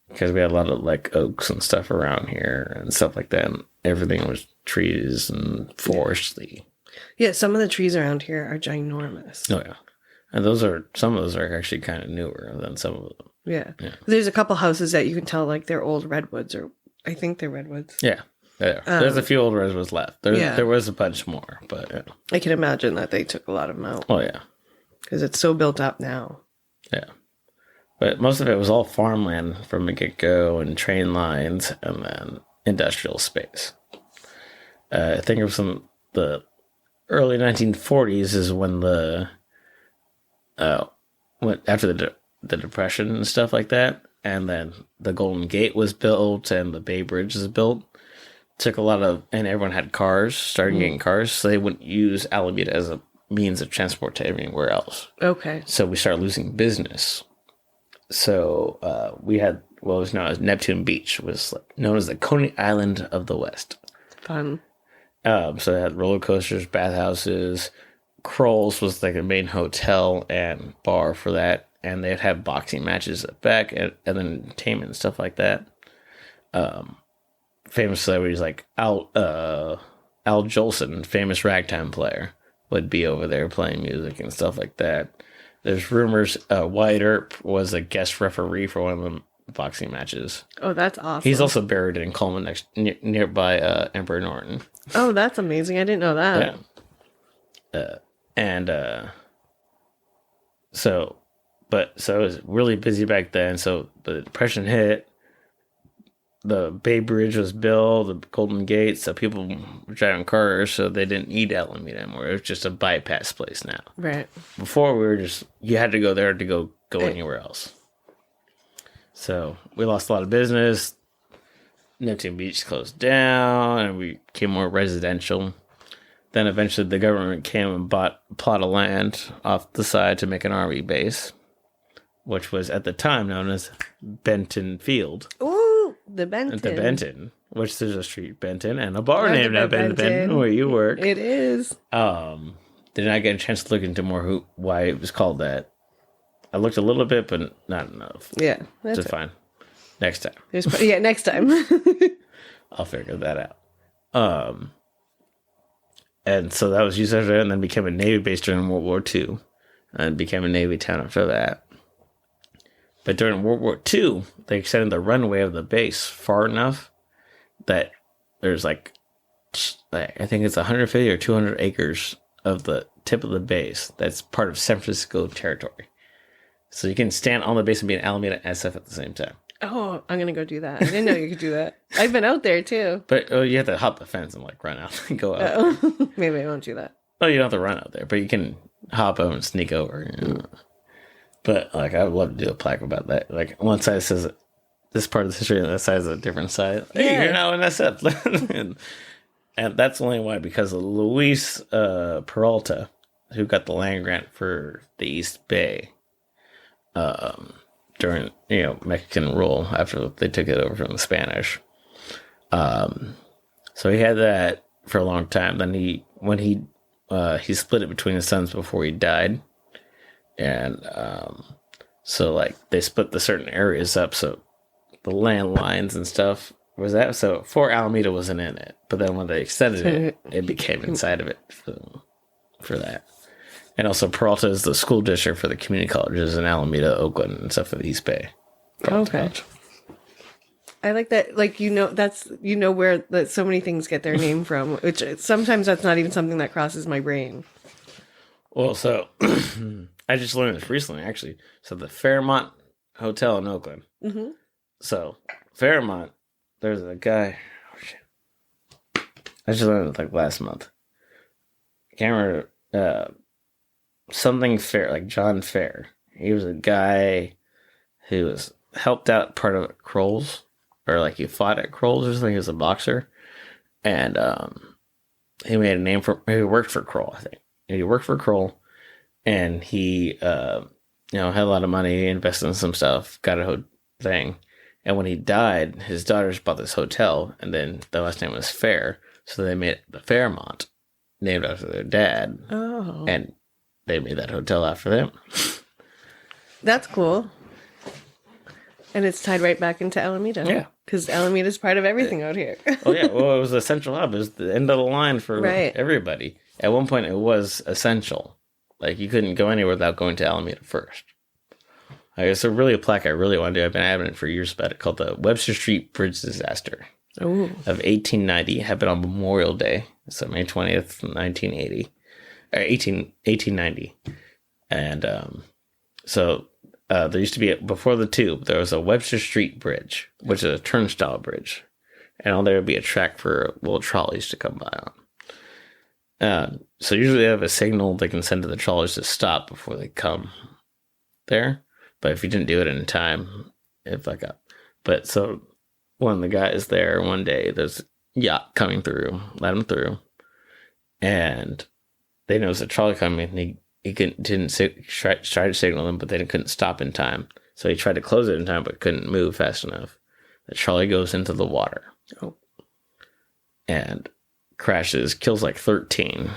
because we had a lot of like oaks and stuff around here and stuff like that, and everything was trees and foresty. Yeah, some of the trees around here are ginormous. Oh yeah, and some of those are actually kind of newer than some of them. Yeah. There's a couple houses that you can tell like they're old redwoods, or I think they're redwoods. Yeah, there's a few old redwoods left. There was a bunch more, but yeah. I can imagine that they took a lot of them out. Oh yeah, because it's so built up now. Yeah, But most of it was all farmland from the get-go and train lines and then industrial space. I think it was the early 1940s is when after the Depression and stuff like that, and then the Golden Gate was built and the Bay Bridge was built. And everyone had cars, started getting cars, so they wouldn't use Alameda as a means of transport to everywhere else. Okay. So we started losing business. So we had what was known as Neptune Beach, was known as the Coney Island of the West. Fun. So it had roller coasters, bathhouses. Kroll's was like the main hotel and bar for that. And they'd have boxing matches at back and entertainment and stuff like that. Famous celebrities like Al Jolson, famous ragtime player, would be over there playing music and stuff like that. There's rumors Wyatt Earp was a guest referee for one of the boxing matches. Oh, that's awesome. He's also buried in Culpa nearby Emperor Norton. Oh, that's amazing. I didn't know that. Yeah. So it was really busy back then. So the Depression hit. The Bay Bridge was built, the Golden Gate, so people were driving cars, so they didn't need Alameda anymore. It was just a bypass place now. Right. Before, you had to go there to go anywhere else. So we lost a lot of business. Neptune Beach closed down, and we became more residential. Then eventually the government came and bought a plot of land off the side to make an army base, which was at the time known as Benton Field. Ooh, the Benton. Which there's a street Benton and a bar named after Benton where you work. It is. Did not get a chance to look into more why it was called that. I looked a little bit, but not enough. Yeah, that's fine. Next time. Next time. I'll figure that out. And so that was used after that, and then became a Navy base during World War II, and became a Navy town after that. But during World War II, they extended the runway of the base far enough that there's I think it's 150 or 200 acres of the tip of the base that's part of San Francisco territory. So you can stand on the base and be in Alameda SF at the same time. Oh, I'm going to go do that. I didn't know you could do that. I've been out there too. But you have to hop the fence and run out and go out. Oh, maybe I won't do that. Oh, you don't have to run out there, but you can hop over and sneak over. You know? But I would love to do a plaque about that. One side says this part of the history, and the other side is a different side. Hey, you're now in SF. and that's only why, because of Luis Peralta, who got the land grant for the East Bay during Mexican rule after they took it over from the Spanish. So he had that for a long time. Then he split it between his sons before he died. And so they split the certain areas up, so the land lines and stuff was that. So Fort Alameda wasn't in it, but then when they extended it, it became inside of it for that. And also Peralta is the school district for the community colleges in Alameda, Oakland, and stuff for the East Bay. Peralta College. I like that. That's where so many things get their name from. Which sometimes that's not even something that crosses my brain. Well, so I just learned this recently, actually. So the Fairmont Hotel in Oakland. Mm-hmm. So Fairmont, there's a guy. Oh shit! I just learned it last month. I can't remember something Fair, John Fair. He was a guy who was helped out part of Kroll's, or he fought at Kroll's or something. He was a boxer, and he made a name for. He worked for Kroll, I think. He worked for Kroll, and he, had a lot of money, invested in some stuff, got a whole thing. And when he died, his daughters bought this hotel, and then the last name was Fair, so they made it the Fairmont, named after their dad. Oh. And they made that hotel after them. That's cool. And it's tied right back into Alameda. Yeah. Because Alameda is part of everything out here. Oh, yeah. Well, it was the central hub. It was the end of the line for everybody. At one point, it was essential. You couldn't go anywhere without going to Alameda first. It's a plaque I really want to do. I've been adamant for years about it, called the Webster Street Bridge Disaster of 1890. It happened on Memorial Day, so May 20th, 1890. And so there used to be, before the tube, there was a Webster Street Bridge, which is a turnstile bridge. And on there would be a track for little trolleys to come by on. So usually they have a signal they can send to the trolleys to stop before they come there. But if you didn't do it in time, it fuck up. But so one of the guys there one day, there's a yacht coming through, let him through. And they noticed a trolley coming, and he didn't try to signal them, but they couldn't stop in time. So he tried to close it in time, but couldn't move fast enough. The trolley goes into the water. Oh. And crashes, kills like 13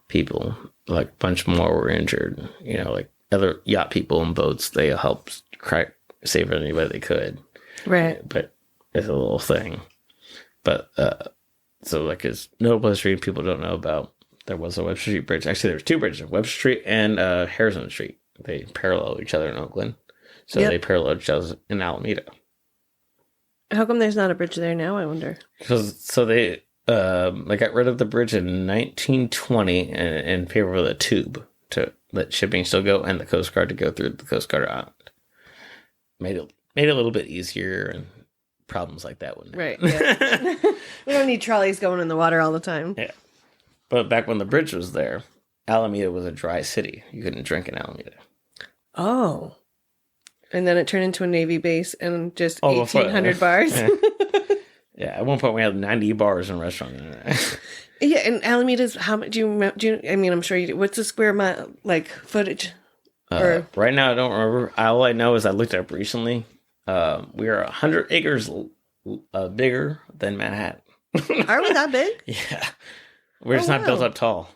people. Like a bunch more were injured. You know, like other yacht people and boats, they helped save anybody they could. Right. But it's a little thing. But, so like it's notable history people don't know about. There was a Webster Street Bridge. Actually, there was two bridges, Webster Street and Harrison Street. They parallel each other in Oakland. So they parallel each other in Alameda. How come there's not a bridge there now, I wonder? So they got rid of the bridge in 1920 in favor of the tube to let shipping still go and the Coast Guard to go through the Coast Guard Island. Made it a little bit easier, and problems like that wouldn't happen. Right, yeah. We don't need trolleys going in the water all the time. Yeah. But back when the bridge was there, Alameda was a dry city. You couldn't drink in Alameda. Oh. And then it turned into a Navy base and just 1,800 bars. Yeah, at one point we had 90 bars and restaurants. Yeah, and Alameda's, how much do you, I mean, I'm sure you do. What's the square mile, like, footage? Right now, I don't remember. All I know is I looked up recently. We are 100 acres bigger than Manhattan. Are we that big? Yeah. We're just not built up tall.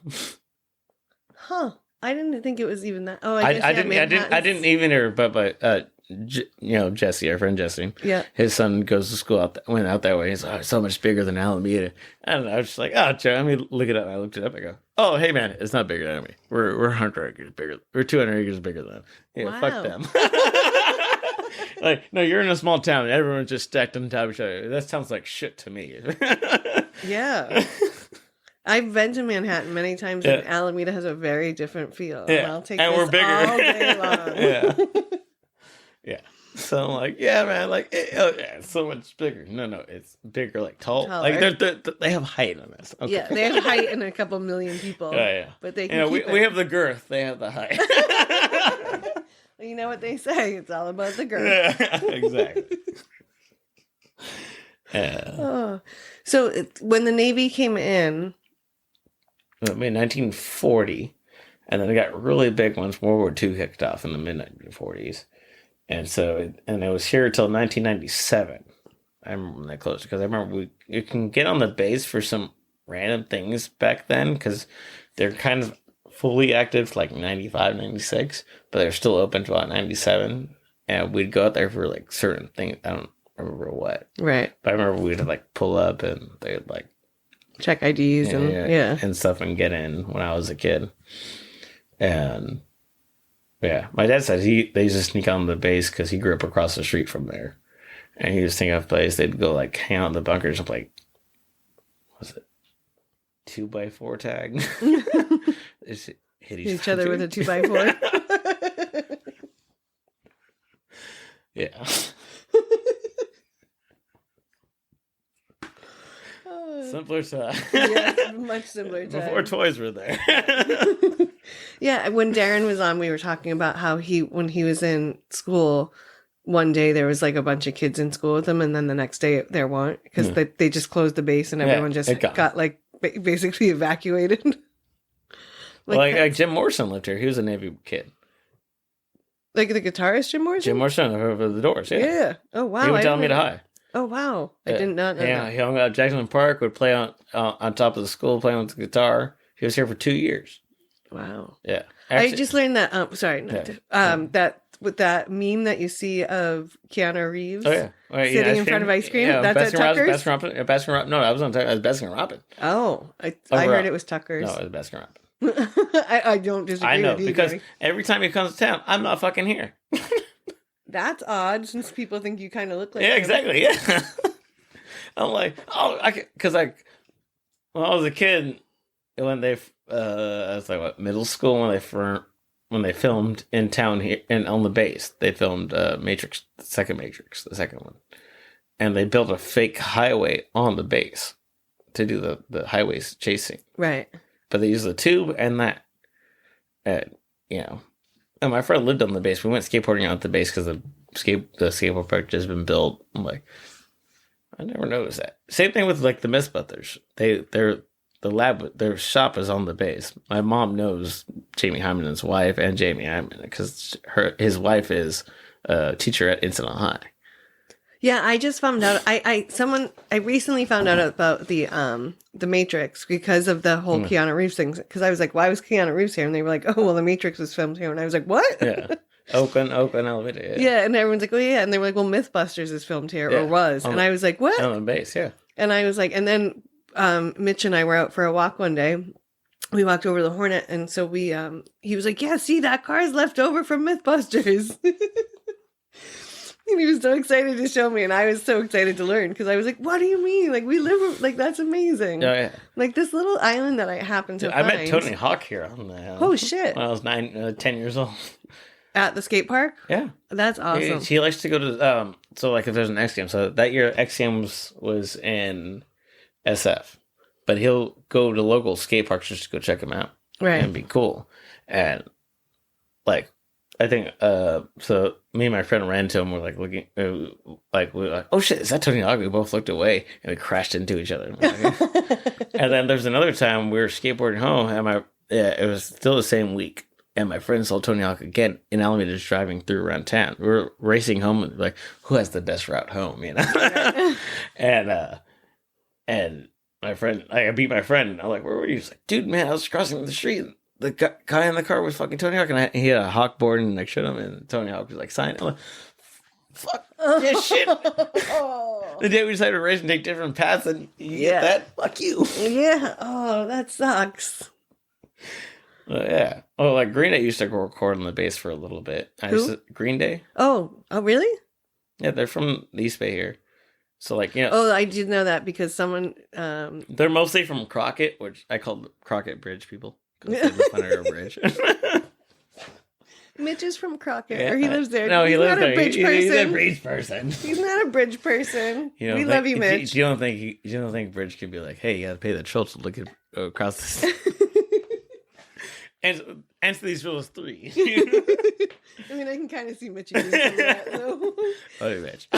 Huh. I didn't think it was even that. Oh, I didn't even hear, but Jesse, our friend Jesse. Yeah. His son goes to school went out that way. He's like, oh, it's so much bigger than Alameda. And I was just like, oh, Joe, let me look it up. I looked it up. I go, oh, hey man, it's not bigger than me. We're 100 acres bigger. We're 200 acres bigger than them. Yeah, wow. Fuck them. Like, no, you're in a small town and everyone's just stacked on top of each other. That sounds like shit to me. Yeah. I've been to Manhattan many times, and Alameda has a very different feel. Yeah. I'll take and this we're bigger. all day long. Yeah. Yeah. So I'm like, yeah, man, like, it's so much bigger. No, it's bigger, like tall. Taller. Like they have height on this. Okay. Yeah, they have height and a couple million people. Yeah. But they can we have the girth. They have the height. Well, you know what they say? It's all about the girth. Yeah, exactly. So when the Navy came in, I mean, 1940, and then it got really big once World War II kicked off in the mid-1940s. And so, and it was here until 1997. I remember when they closed, because I remember you can get on the base for some random things back then, because they're kind of fully active like 95, 96, but they're still open to about 97. And we'd go out there for like certain things. I don't remember what. Right. But I remember we'd like pull up and they'd like check IDs and stuff and get in when I was a kid. And yeah, my dad said they used to sneak on the base because he grew up across the street from there. And he was thinking of a place they'd go like hang out in the bunkers and play, what was it, 2x4 tag? Just hit each other with a 2x4. Yeah. Simpler time. Yeah, much simpler time. Before toys were there. Yeah, when Darren was on, we were talking about how when he was in school, one day there was like a bunch of kids in school with him, and then the next day there weren't, because they just closed the base and everyone just got like basically evacuated. Like Jim Morrison lived here. He was a Navy kid. Like the guitarist Jim Morrison? Jim Morrison over the doors, yeah. Yeah. Oh, wow. He would tell me to hi. Oh, wow. I did not know that. He hung out at Jackson Park, would play on top of the school, playing with the guitar. He was here for 2 years. Wow. Yeah. Actually, I just learned that, that with that meme that you see of Keanu Reeves sitting in front of ice cream, that's at Tucker's? Baskin Robbins. No, I was on Baskin Robbins. Oh, I heard it was Tucker's. No, it was Baskin Robbins. I don't disagree I know, with you, because Gary. every time he comes to town, I'm not fucking here. That's odd, since people think you kind of look like him. Exactly, yeah. I'm like, because when I was a kid, when I was like, middle school, when they when they filmed in town here and on the base, they filmed Matrix, the second one, and they built a fake highway on the base to do the highways chasing. Right. But they used the tube and that, and and my friend lived on the base. We went skateboarding out the base because the skateboard park has been built. I'm like, I never noticed that. Same thing with like the Mythbusters. Their shop is on the base. My mom knows Jamie Hyman's wife and Jamie Hyman because his wife is a teacher at Incident High. Yeah, I just found out. I recently found out about the Matrix because of the whole Keanu Reeves thing. Because I was like, why was Keanu Reeves here? And they were like, oh, well, the Matrix was filmed here. And I was like, what? Yeah, Oakland, Alameda. Yeah, and everyone's like, oh yeah, and they were like, well, Mythbusters is filmed here or was, and I was like, what? On the base, yeah. And I was like, and then Mitch and I were out for a walk one day. We walked over the Hornet, and so he was like, yeah, see, that car's left over from Mythbusters. And he was so excited to show me, and I was so excited to learn because I was like, "What do you mean? Like we live like that's amazing! Oh yeah, like this little island that I happened to find." I met Tony Hawk here on the. Oh shit! When I was 10 years old. At the skate park? Yeah, that's awesome. He likes to go to so like if there's an X Games. So that year X Games was in SF, but he'll go to local skate parks just to go check them out, right? And be cool, and like. I think so. Me and my friend ran to him. We're like looking, we were like, "Oh shit, is that Tony Hawk?" We both looked away and we crashed into each other. And then there's another time we were skateboarding home, and it was still the same week, and my friend saw Tony Hawk again in Alameda, just driving through around town. We were racing home, and like, who has the best route home, and my friend, I beat my friend. I'm like, where were you? He's like, dude, man, I was crossing the street. The guy in the car was fucking Tony Hawk, and he had a Hawk board, and I showed him, and Tony Hawk was like, sign it. I'm like, fuck this shit. The day we decided to race and take different paths, and you get that? Fuck you. Yeah. Oh, that sucks. Yeah. Oh, like Green Day used to record on the bass for a little bit. Green Day? Oh, really? Yeah, they're from the East Bay here. So, like, Oh, I did know that because someone... They're mostly from Crockett, which I call Crockett Bridge people. Bridge. Mitch is from Crockett, or he lives there. No, he lives there. He's a bridge person. He's not a bridge person. We love you, Mitch. You don't think Bridge could be like, hey, you got to pay the troll to look across the and answer these rules 3. I mean, I can kind of see Mitch doing that, though. Oh, Mitch.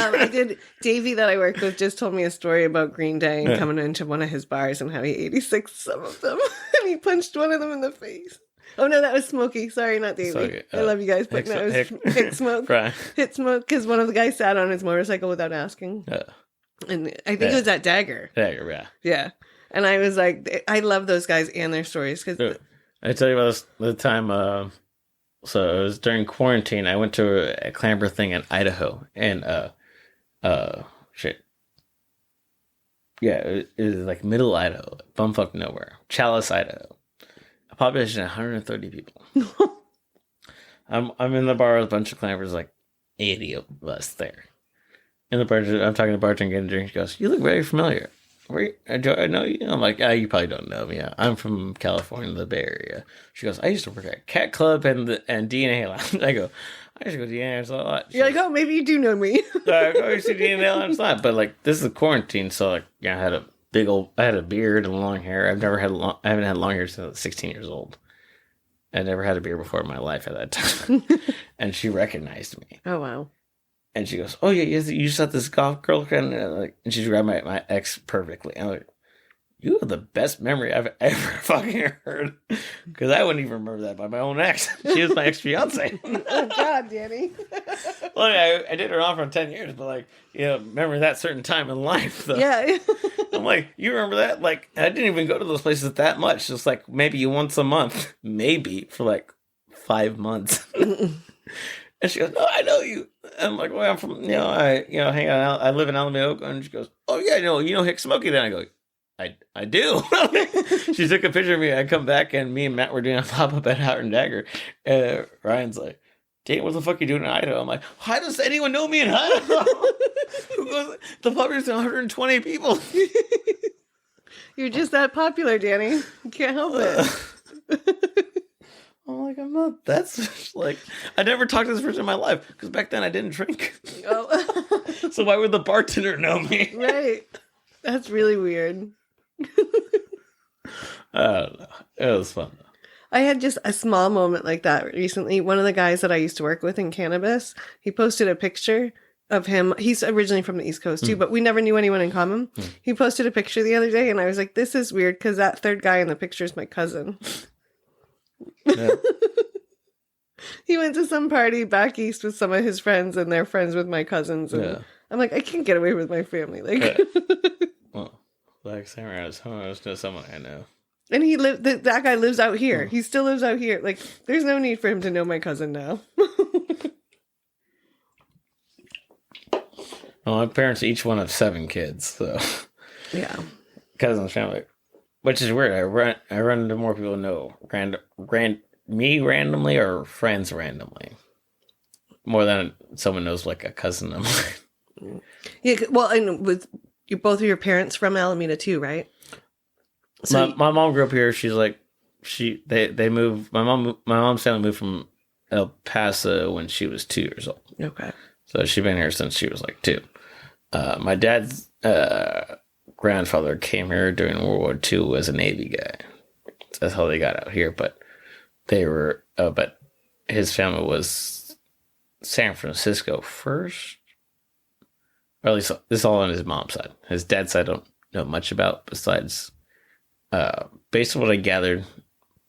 Davey that I work with just told me a story about Green Day and coming into one of his bars and how he 86 some of them. And he punched one of them in the face. Oh, no, that was Smokey. Sorry, not Davey. I love you guys, but no, it was Hit Smoke. Hit Smoke, because one of the guys sat on his motorcycle without asking. And I think it was at Dagger. Dagger, yeah. Yeah. And I was like, I love those guys and their stories. Because I tell you about the time, so it was during quarantine. I went to a clamber thing in Idaho, and shit. Yeah, it was like middle Idaho, bumfuck nowhere, Chalice, Idaho. A population of 130 people. I'm in the bar with a bunch of clambers, like 80 of us there. In the bar, I'm talking to the bartender, getting a drink. She goes, "You look very familiar. Do I know you?" I'm like, you probably don't know me. I'm from California, the Bay Area. She goes, "I used to work at Cat Club and DNA Lounge." I go, "I used to go to DNA Lounge a lot." You're like, "Oh, maybe you do know me." I used to DNA Lounge a lot, but like this is quarantine, so like I had a beard and long hair. I haven't had long hair since I was 16 years old. I never had a beard before in my life at that time, and she recognized me. Oh wow. And she goes, "Oh yeah, you just had this golf girlfriend," and she described my ex perfectly. I'm like, "You have the best memory I've ever fucking heard," because I wouldn't even remember that by my own ex. She was my ex fiance. Oh God, Danny. Well, I did her off for 10 years, but like, remember that certain time in life. Though. Yeah. I'm like, you remember that? Like, I didn't even go to those places that much. Just like maybe once a month, maybe for like 5 months. And she goes, "No, I know you." I'm like, "Well, I'm from, I hang out. I live in Alameda, Oakland." And she goes, "Oh yeah, you know Hick Smokey." Then I go, I do. She took a picture of me. I come back, and me and Matt were doing a pop-up at Howard and Dagger. Ryan's like, "Dang, what the fuck are you doing in Idaho?" I'm like, "How does anyone know me in Idaho?" Who goes? The population is 120 people. You're just that popular, Danny. You can't help it. I'm like, month. That's like, I never talked to this person in my life because back then I didn't drink. Oh. So why would the bartender know me? Right. That's really weird. I don't know. It was fun though. I had just a small moment like that recently. One of the guys that I used to work with in cannabis, he posted a picture of him. He's originally from the East Coast too, but we never knew anyone in common. He posted a picture the other day and I was like, this is weird because that third guy in the picture is my cousin. Yeah. He went to some party back east with some of his friends and they're friends with my cousins. And I'm like, I can't get away with my family. Like, well, like Samurai was home. I was to someone I know. and he lived, that guy lives out here. He still lives out here. Like, there's no need for him to know my cousin now. Well, my parents each one have 7 kids, so Yeah. cousins, family, which is weird. I run into more people who know me randomly or friends randomly, more than someone knows like a cousin of mine. Yeah. Well, and with both of your parents from Alameda too, right? So My mom grew up here. She's like they moved. My mom's family moved from El Paso when she was 2 years old. okay. So she's been here since she was like 2. My dad's grandfather came here during World War II as a Navy guy. That's how they got out here. But but his family was San Francisco first. Or at least this is all on his mom's side. His dad's side I don't know much about besides, based on what I gathered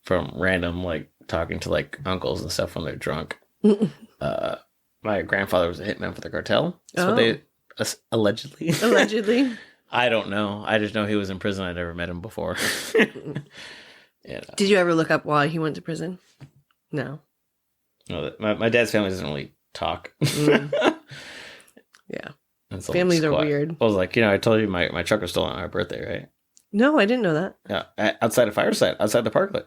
from random, like talking to like uncles and stuff when they're drunk. My grandfather was a hitman for the cartel. That's what they allegedly. Allegedly. I don't know. I just know he was in prison. I never met him before. Yeah. Did you ever look up why he went to prison? No. No, my dad's family doesn't really talk. Yeah. So Families are weird. I was like, I told you my truck was stolen on my birthday, right? No, I didn't know that. Yeah, outside of Fireside, outside the parklet.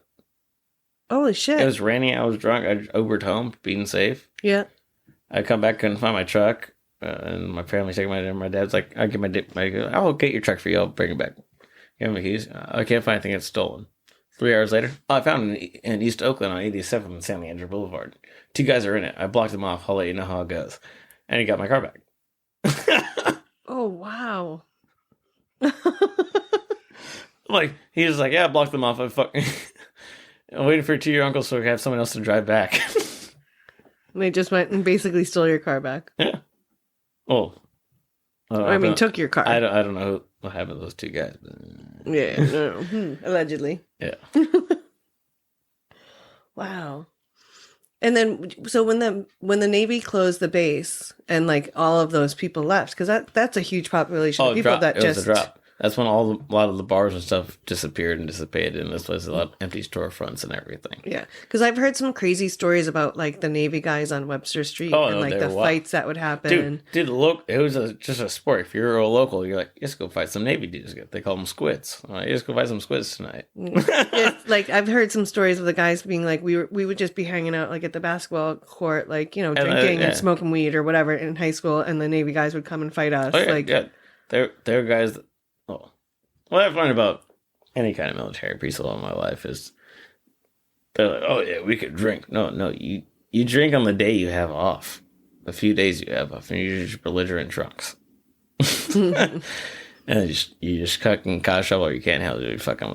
Holy shit. It was raining. I was drunk. I Ubered home, being safe. Yeah. I come back, couldn't find my truck, and my family's taking my dad's like, I'll get your truck for you. I'll bring it back. Give him the keys. I can't find anything. It's stolen. 3 hours later, I found it in East Oakland on 87th and San Leandro Boulevard. 2 guys are in it. I blocked them off. I'll let you know how it goes. And he got my car back. Oh, wow. Like, he was like, yeah, I blocked them off. I'm waiting for 2-year uncle so I can have someone else to drive back. And they just went and basically stole your car back. Yeah. Oh. Took your car. I don't know what happened to those 2 guys. But... Yeah. No. Allegedly. Yeah. Wow. And then, so when the Navy closed the base and like all of those people left, because that's a huge population of people that it was a drop. That's when a lot of the bars and stuff disappeared and dissipated, and this was a lot of empty storefronts and everything. Yeah, because I've heard some crazy stories about like the Navy guys on Webster Street and like the fights that would happen. Dude, look, it was just a sport. If you're a local, you're like, just go fight some Navy dudes. They call them squids. All right, just go fight some squids tonight. It's like I've heard some stories of the guys being like, we would just be hanging out like at the basketball court, like drinking and smoking weed or whatever in high school, and the Navy guys would come and fight us. Oh, yeah, yeah. They're guys. What I've learned about any kind of military people in my life is they're like, oh yeah, we could drink. No, you drink on the day you have off, the few days you have off, and you're just belligerent drunks. And you just fucking cause trouble. You can't handle it. You fucking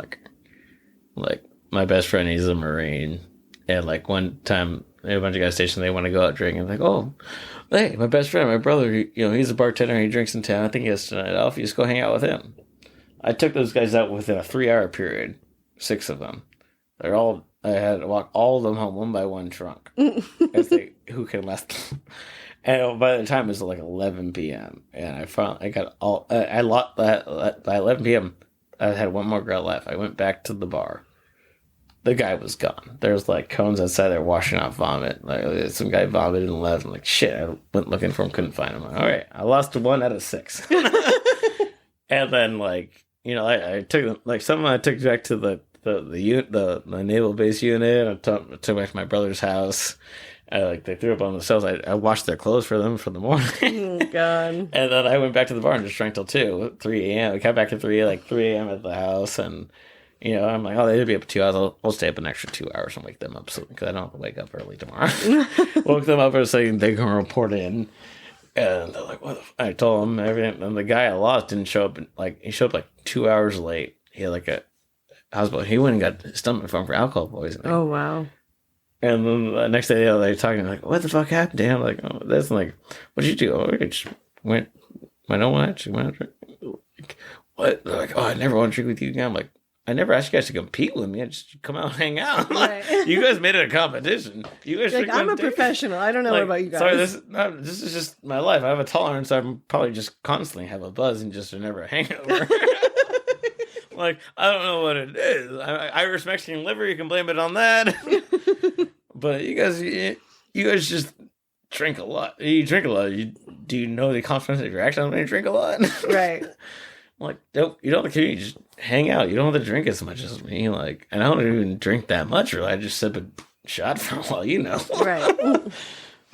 like my best friend, he's a Marine, and like one time a bunch of guys stationed, they want to go out drinking. Like, oh, hey, my best friend, my brother, he's a bartender. He drinks in town. I think he has tonight off. You just go hang out with him. I took those guys out within a 3-hour period, 6 of them. I had to walk all of them home one by one drunk. Who can last? And by the time it was like 11 p.m. and I got all, by 11 p.m. I had one more girl left. I went back to the bar. The guy was gone. There's like cones outside there washing off vomit. Like some guy vomited and left. I'm like, shit. I went looking for him, couldn't find him. Like, all right, I lost 1 out of 6. And then I took them, like some I took back to the naval base unit. I took back to my brother's house. They threw up on themselves. I washed their clothes for them for the morning. Oh, God. And then I went back to the bar and just drank till 3 a.m. I got back at 3 a.m. at the house, and I'm like, oh, they'll be up for 2 hours. I'll stay up an extra 2 hours and wake them up because I don't have to wake up early tomorrow. Woke them up and saying they can report in. And they're like, what? I told them everything. And the guy I lost didn't show up. He showed up like 2 hours late. He had like a hospital. He went and got his stomach for alcohol poisoning. Oh, wow. And then the next day they're talking like, what the fuck happened to him? Like, oh, this. And like, what did you do? Oh, I just went. I don't want to drink. Like, what? They're like, oh, I never want to drink with you again. I'm like, I never asked you guys to compete with me. I just come out and hang out. Right. You guys made it a competition. You guys like, I'm a professional. I don't know about you guys. Sorry, this is just my life. I have a tolerance. I'm probably just constantly have a buzz and just never a hangover. Like, I don't know what it is. Irish Mexican liver, you can blame it on that. But you guys just drink a lot. You drink a lot. Do you know the consequences of your actions when you drink a lot? Right. I'm like, nope, you don't have to, you just hang out. You don't have to drink as much as me. Like, and I don't even drink that much, really. I just sip a shot for a while, Right.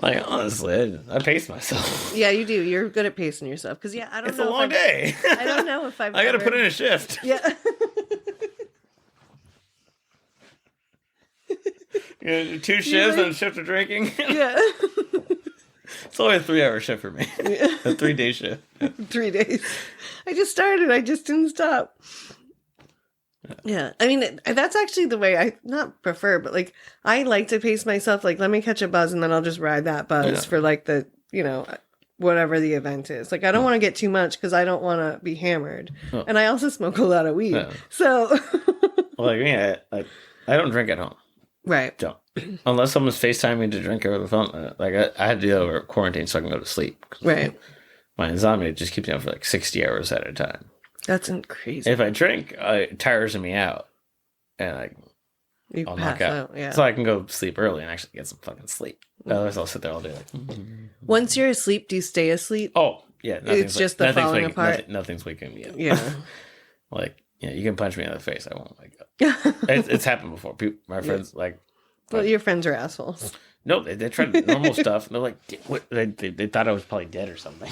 Like, honestly, I pace myself. Yeah, you do. You're good at pacing yourself. Because, I don't know. It's a long day. I don't know if I've I got to put in a shift. Yeah. Yeah, 2 shifts and a shift of drinking. Yeah. It's only a 3-hour shift for me. Yeah. A 3-day shift. 3 days. I just started. I just didn't stop. Yeah. I mean, that's actually the way I not prefer, but like I like to pace myself. Like, let me catch a buzz and then I'll just ride that buzz for like the, whatever the event is. Like, I don't want to get too much because I don't want to be hammered. Oh. And I also smoke a lot of weed. Yeah. So. Like me, I don't drink at home. Right. Don't. Unless someone's FaceTiming me to drink over the phone. Like, I had to do it over quarantine so I can go to sleep. Right. My insomnia just keeps me up for like 60 hours at a time. That's crazy. If I drink, it tires me out. And I'll knock out. Yeah. So I can go sleep early and actually get some fucking sleep. Otherwise, I'll sit there all day like... Once you're asleep, do you stay asleep? Oh, yeah. It's just the falling apart? Nothing's waking me up. Yeah. Like, you can punch me in the face. I won't wake up. It's happened before. My friends, well, your friends are assholes. No, they tried normal stuff. And they're like, what? They thought I was probably dead or something.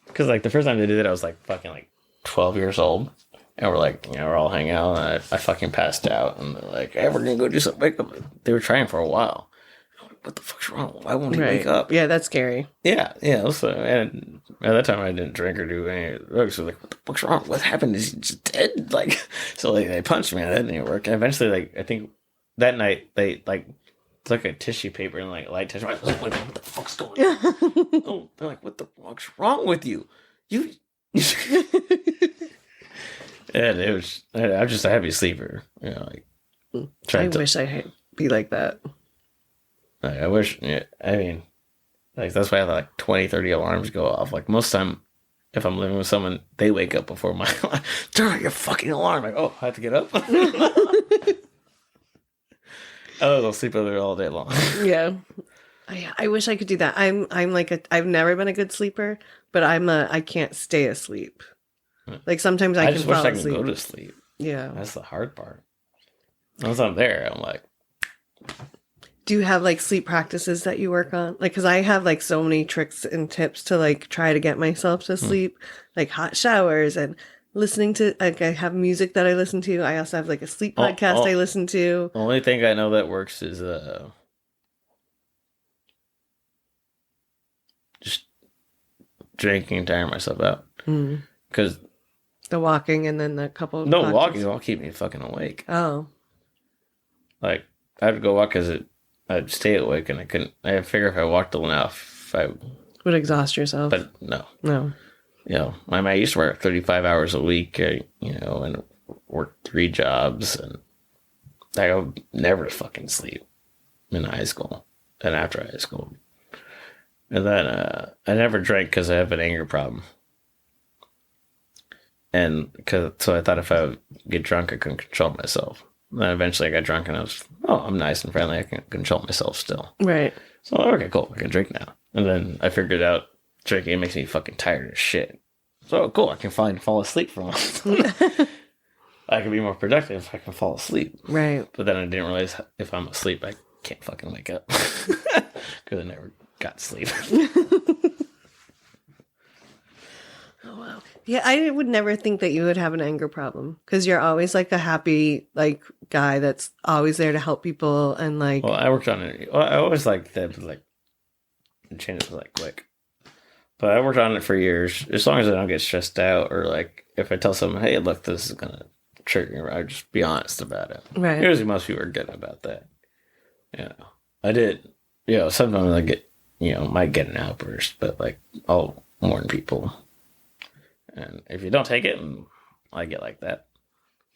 Because, the first time they did it, I was, fucking, 12 years old. And we're all hanging out. And I fucking passed out. And they're like, hey, we're going to go do something. Wake up. They were trying for a while. What the fuck's wrong? Why won't he wake up? Yeah, that's scary. Yeah. So, and at that time, I didn't drink or do any drugs. So, what the fuck's wrong? What happened? Is he just dead? So, they punched me, and that didn't work. And eventually, I think that night, they, took a tissue paper and, light tissue. I'm like, what the fuck's going on? Oh, they're like, what the fuck's wrong with you? You. And it was, I'm just a heavy sleeper. I wish I'd be like that. I wish, I mean, that's why I have 20, 30 alarms go off. Most of the time, if I'm living with someone, they wake up before my alarm. Turn on your fucking alarm. Oh, I have to get up? I'll sleep over there all day long. Yeah. I wish I could do that. I've never been a good sleeper, but I can't stay asleep. Sometimes I can just fall wish I asleep. can go to sleep. Yeah. That's the hard part. Once I'm there, I'm like... Do you have sleep practices that you work on? Because I have so many tricks and tips to try to get myself to sleep, hot showers and listening to I have music that I listen to. I also have a sleep podcast I listen to. The only thing I know that works is just drinking and tiring myself out. Because the walking and then the couple. No, walking will keep me fucking awake. Oh, I had to go walk because I'd stay awake, and I couldn't. I figure if I walked enough, I would exhaust yourself. But no. I used to work 35 hours a week, and work 3 jobs, and I would never fucking sleep in high school and after high school. And then I never drank because I have an anger problem. And so I thought if I would get drunk, I couldn't control myself. Then eventually I got drunk and I was, I'm nice and friendly. I can control myself still. Right. So, okay, cool. I can drink now. And then I figured out drinking makes me fucking tired as shit. So, cool. I can finally fall asleep for once. I can be more productive if I can fall asleep. Right. But then I didn't realize if I'm asleep, I can't fucking wake up. Because I never got sleep. Oh, wow. Yeah, I would never think that you would have an anger problem because you're always like a happy like guy that's always there to help people and like. Well, I worked on it. Well, I always like that, but like change it like quick. But I worked on it for years. As long as I don't get stressed out, or like if I tell someone, "Hey, look, this is gonna trigger you," I just be honest about it. Right. Usually, most people are good about that. Yeah, I did. Sometimes I get, might get an outburst, but like I'll warn people. And if you don't take it, and I get like that,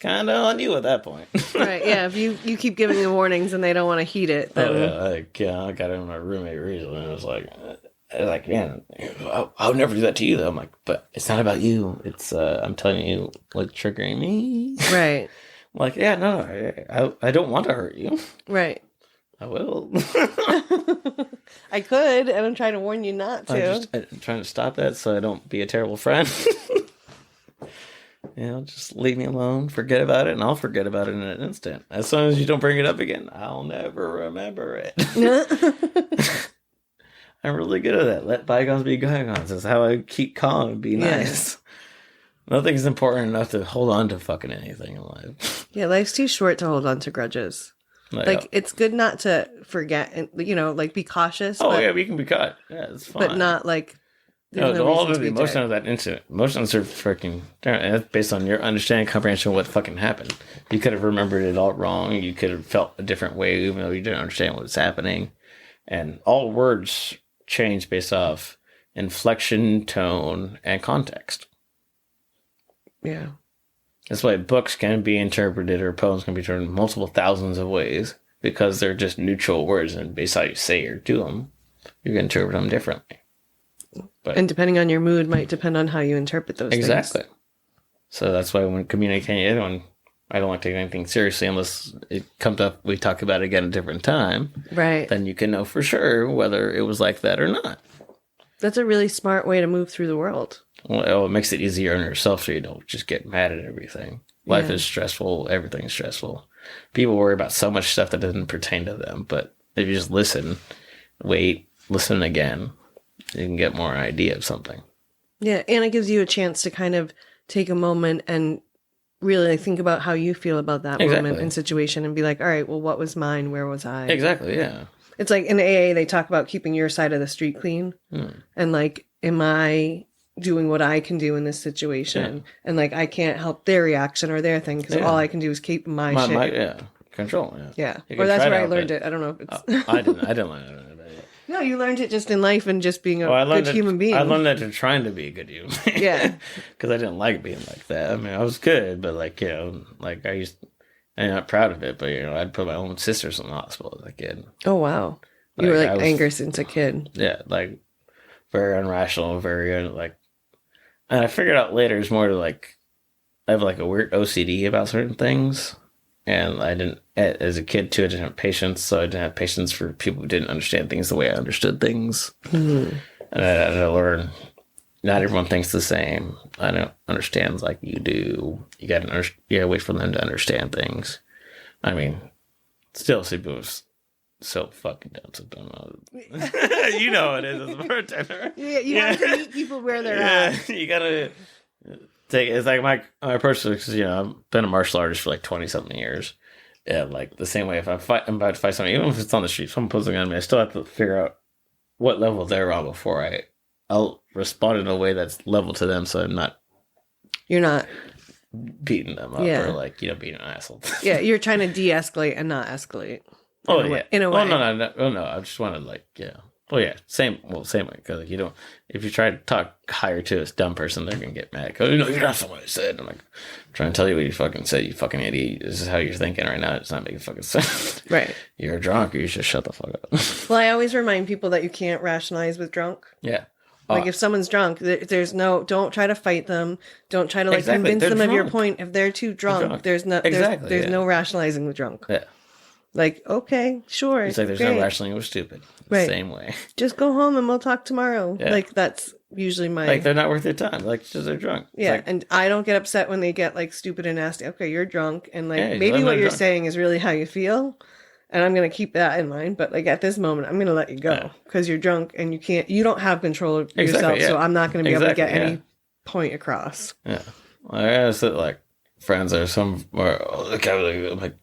kind of on you at that point. Right, yeah. If you keep giving the warnings and they don't want to heed it, then... I got in my roommate recently, and it was like, man, I would never do that to you, though. I'm like, but it's not about you. It's, I'm telling you, like, triggering me. Right. I'm like, yeah, no, I don't want to hurt you. Right. I will. I could, and I'm trying to warn you not to. I'm trying to stop that so I don't be a terrible friend. Just leave me alone, forget about it, and I'll forget about it in an instant. As soon as you don't bring it up again, I'll never remember it. I'm really good at that. Let bygones be bygones. That's how I keep calm and be nice. Yeah. Nothing's important enough to hold on to fucking anything in life. Yeah, life's too short to hold on to grudges. Like, it's good not to forget and, like, be cautious. Oh, yeah, we can be caught. Yeah, it's fine. But not, like... all of the emotion of that incident. Emotions are freaking... That's based on your understanding, comprehension of what fucking happened. You could have remembered it all wrong. You could have felt a different way, even though you didn't understand what was happening. And all words change based off inflection, tone, and context. Yeah. That's why books can be interpreted, or poems can be interpreted multiple thousands of ways, because they're just neutral words, and based on how you say or do them, you can interpret them differently. And depending on your mood might depend on how you interpret those things. Exactly. So that's why when communicating with anyone, I don't like to take anything seriously unless it comes up, we talk about it again at a different time. Right. Then you can know for sure whether it was like that or not. That's a really smart way to move through the world. Well, it makes it easier on yourself so you don't just get mad at everything. Life is stressful. Everything's stressful. People worry about so much stuff that doesn't pertain to them. But if you just listen, wait, listen again, you can get more idea of something. Yeah, and it gives you a chance to kind of take a moment and really think about how you feel about that moment and situation and be like, all right, well, what was mine? Where was I? Exactly, yeah. It's like in AA, they talk about keeping your side of the street clean. And like, am I doing what I can do in this situation? And like, I can't help their reaction or their thing because all I can do is keep my shit. Control, Yeah. Or that's where I learned it. I don't know if it's... I didn't learn it. No, you learned it just in life and just being a good human being. I learned that to trying to be a good human. Yeah. Because I didn't like being like that. I mean, I was good, but like, like I'm not proud of it, but I'd put my own sisters in the hospital as a kid. Oh, wow. You were like angry since a kid. Yeah, like very irrational, very like, and I figured out later it's more to like, I have like a weird OCD about certain things. And I didn't, as a kid too, I didn't have patience. So I didn't have patience for people who didn't understand things the way I understood things. And I had to learn, not everyone thinks the same. I don't understand like you do. You gotta wait for them to understand things. I mean, still, see people so fucking dumb sometimes. You know what it is as a bartender. Yeah, you have to meet people where they're at. You gotta... It's like my approach to, because I've been a martial artist for like 20-something years. Yeah, like the same way if I'm about to fight someone, even if it's on the street, someone pulls a gun on me, I still have to figure out what level they're on before I'll respond in a way that's level to them, so you're not beating them up or like being an asshole. Yeah, you're trying to de-escalate and not escalate. In a way. Oh no, I just want to like Oh yeah, same way. Because like, if you try to talk higher to a dumb person, they're gonna get mad. Because you're not someone I said. I'm like, I'm trying to tell you what you fucking said. You fucking idiot. This is how you're thinking right now. It's not making fucking sense. Right. You're drunk. Or you should shut the fuck up. Well, I always remind people that you can't rationalize with drunk. Yeah. Like if someone's drunk, don't try to fight them. Don't try to convince them of your point. If they're too drunk, there's no rationalizing with drunk. Yeah. Like, okay, sure. It's like there's no rationalizing with stupid. Right. Same way. Just go home and we'll talk tomorrow. Yeah. Like, that's usually my... Like, they're not worth their time. Like, just they're drunk. Yeah, and I don't get upset when they get, like, stupid and nasty. Okay, you're drunk. And, like, maybe what you're saying is really how you feel. And I'm going to keep that in mind. But, like, at this moment, I'm going to let you go. Because you're drunk and you don't have control of yourself. Yeah. So I'm not going to be able to get any point across. Yeah. I asked that, like, friends or some, or, I'm like,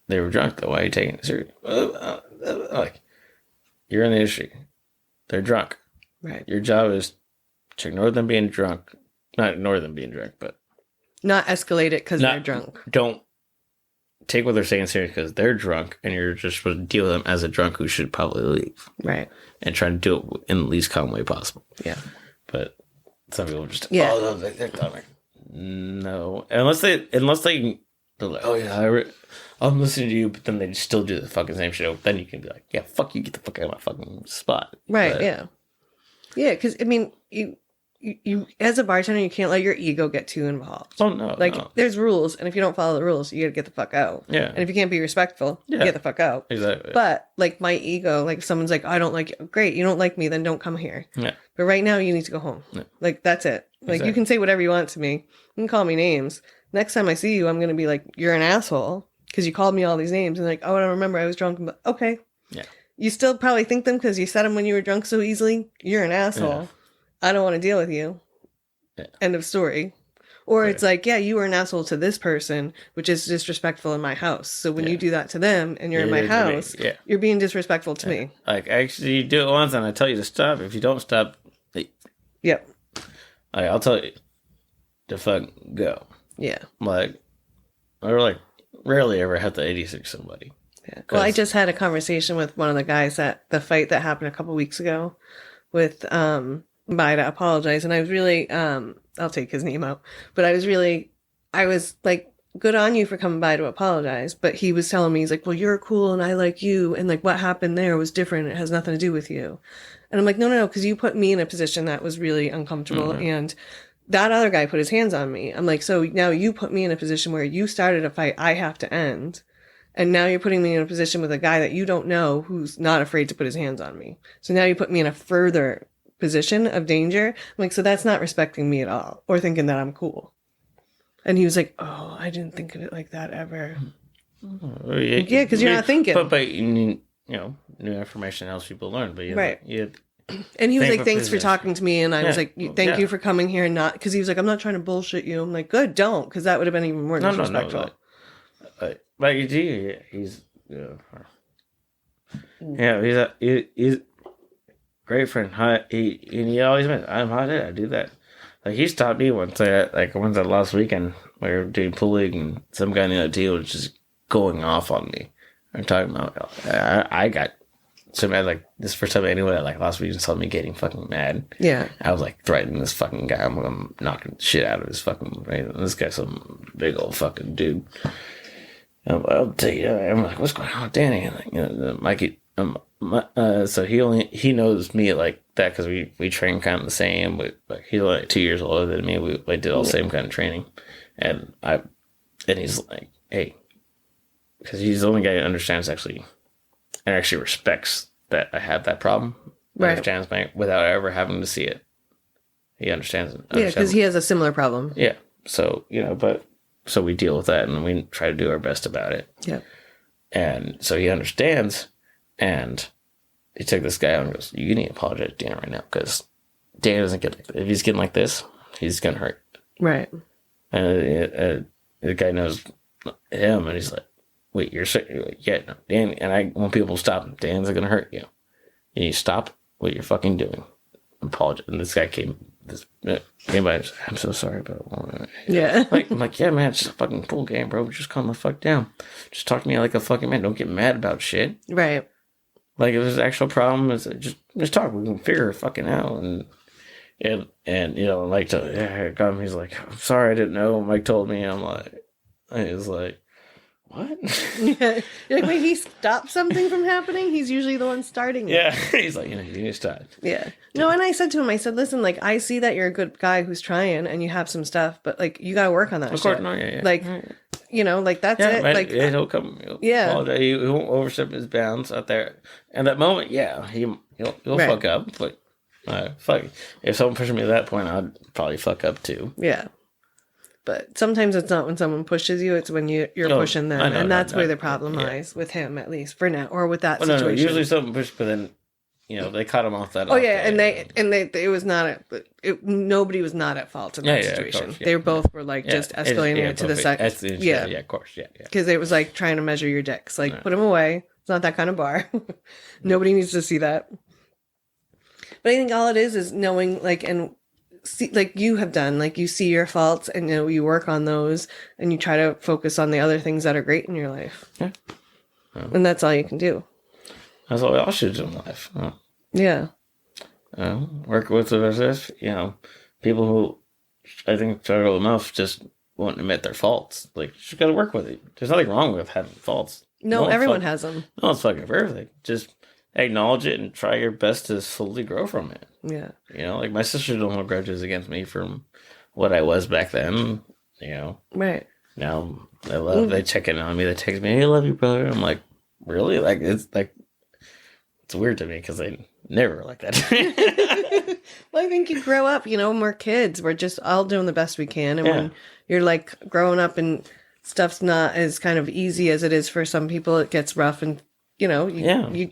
they were drunk, though. Why are you taking it serious? Like, you're in the industry. They're drunk. Right. Your job is to ignore them being drunk. Not ignore them being drunk, but... Not escalate it because they're drunk. Don't take what they're saying serious because they're drunk, and you're just supposed to deal with them as a drunk who should probably leave. Right. And try to do it in the least calm way possible. Yeah. But some people just... Yeah. Oh, no, they're dumb. No. Unless they're like, oh, yeah, I'm listening to you, but then they still do the fucking same shit. Then you can be like, yeah, fuck you, get the fuck out of my fucking spot. Right, but, yeah. Yeah, because, I mean, you as a bartender, you can't let your ego get too involved. Oh, no. Like, no. there's rules, and if you don't follow the rules, you gotta get the fuck out. Yeah. And if you can't be respectful, Yeah. get the fuck out. Exactly. But, like, my ego, like, if someone's like, I don't like you. Great, you don't like me, then don't come here. Yeah. But right now, you need to go home. Yeah. Like, that's it. Like, Exactly. you can say whatever you want to me. You can call me names. Next time I see you, I'm gonna be like, you're an asshole. Because you called me all these names. And like, oh, I don't remember, I was drunk. But okay. Yeah. You still probably think them because you said them when you were drunk so easily. You're an asshole. Yeah. I don't want to deal with you. Yeah. End of story. Or it's like, yeah, you were an asshole to this person, which is disrespectful in my house. So when you do that to them and you're in my house, you're being disrespectful to me. Like, actually, you do it once and I tell you to stop. If you don't stop, Yep. Like, I'll tell you to fuck go. Yeah. Like, I rarely ever have to 86 somebody. Yeah. Well, I just had a conversation with one of the guys at the fight that happened a couple weeks ago with by to apologize. And I was really, I'll take his name out, but I was like, good on you for coming by to apologize. But he was telling me, he's like, well, you're cool and I like you. And like what happened there was different. It has nothing to do with you. And I'm like, no, because you put me in a position that was really uncomfortable. Mm-hmm. And that other guy put his hands on me. I'm like, so now you put me in a position where you started a fight I have to end. And now you're putting me in a position with a guy that you don't know who's not afraid to put his hands on me. So now you put me in a further position of danger. I'm like, so that's not respecting me at all or thinking that I'm cool. And he was like, oh, I didn't think of it like that ever. Oh, yeah, because you're not thinking. But you need, new information helps people learn. But right. And he was like, thanks for talking to me. And I was like, thank you for coming here and not, because he was like, I'm not trying to bullshit you. I'm like, good, don't, because that would have been even more disrespectful. Like he's he's a great friend. He always meant, how did I do that? Like he stopped me once. Once that last weekend we were doing pooling and some guy in the deal was just going off on me. I'm talking about I got so mad. Like this first time anyone last week just saw me getting fucking mad. Yeah, I was like threatening this fucking guy. I'm knocking shit out of his fucking. Right? This guy's some big old fucking dude. I'll tell you, I'm like, what's going on with Danny? And like, Mikey, so he knows me like that because we train kind of the same. But like he's like 2 years older than me. We did all the same kind of training, and he's like, hey, because he's the only guy who understands actually respects that I have that problem. Right. Understands me without ever having to see it. He understands it. Yeah, because he has a similar problem. Yeah. So So we deal with that and we try to do our best about it. Yeah. And so he understands and he took this guy out and goes, you need to apologize to Dan right now because Dan doesn't get like this. If he's getting like this, he's going to hurt. Right. And the guy knows him and he's like, wait, you're sick? Yeah, no, Dan, and I want people to stop him. Dan's going to hurt you. You need to stop what you're fucking doing. Apologize. And this guy came by and said, I'm so sorry about it. Yeah. I'm like, yeah, man, it's just a fucking pool game, bro. Just calm the fuck down. Just talk to me like a fucking man. Don't get mad about shit. Right. Like, if there's an actual problem, just talk. We can figure it fucking out. And Mike got him. He's like, I'm sorry, I didn't know. Mike told me. I was like, what? Yeah. You're like, wait, he stopped something from happening? He's usually the one starting it. Yeah. He's like, you need to stop. Yeah. No, and I said to him, listen, like, I see that you're a good guy who's trying and you have some stuff, but, like, you got to work on that Of course, no, yeah. Like, that's it. Man, like, he'll come. He won't overstep his bounds out there. And that moment, he'll right. Fuck up. But if someone pushed me to that point, I'd probably fuck up too. Yeah. But sometimes it's not when someone pushes you; it's when you're pushing them, and that's where the problem lies with him, at least for now, or with that situation. No, usually someone pushes, but then they cut him off that. Oh yeah, and they it was not nobody was not at fault in that situation. Course, they both were like just escalating it to the sex. Yeah, of course, yeah. Because it was like trying to measure your dicks. Like put him away. It's not that kind of bar. Nobody needs to see that. But I think all it is knowing and see, like you have done, like you see your faults and you work on those and you try to focus on the other things that are great in your life. Yeah. And that's all you can do. That's all we all should do in life. Yeah. Work with people who I think struggle the most just won't admit their faults. Like, you just gotta work with it. There's nothing wrong with having faults. No, everyone has them. No one's fucking perfect. Just acknowledge it and try your best to slowly grow from it. Yeah. Like my sisters don't hold grudges against me from what I was back then. Right. Now they check in on me. They text me, "Hey, I love you, brother." I'm like, really? Like it's weird to me because they never were like that. Well, I think you grow up. When we're kids, we're just all doing the best we can, and when you're like growing up and stuff's not as kind of easy as it is for some people, it gets rough, and you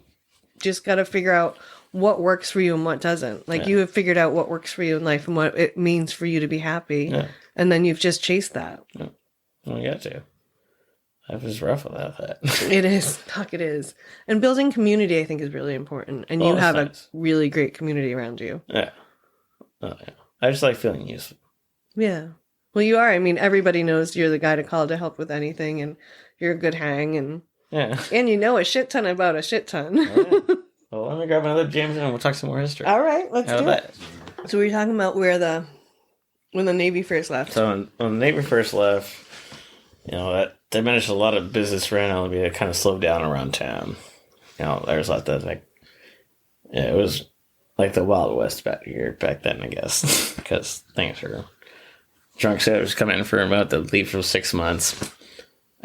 just got to figure out what works for you and what doesn't. Like you have figured out what works for you in life and what it means for you to be happy, and then you've just chased that. Yeah. Well, you got to. Life is rough without that. It is. Fuck, it is. And building community, I think, is really important. And you have a really great community around you. Yeah. Oh, yeah. I just like feeling useful. Yeah. Well, you are. I mean, everybody knows you're the guy to call to help with anything, and you're a good hang, and a shit ton about a shit ton. Oh, yeah. Well, let me grab another James and we'll talk some more history. All right, let's do it. So we were talking about when the Navy first left. So when the Navy first left, that diminished a lot of business around Alameda. It kind of slowed down around town. There's a lot of it was like the Wild West back then, I guess, because things were drunk sailors coming in for about to leave for 6 months,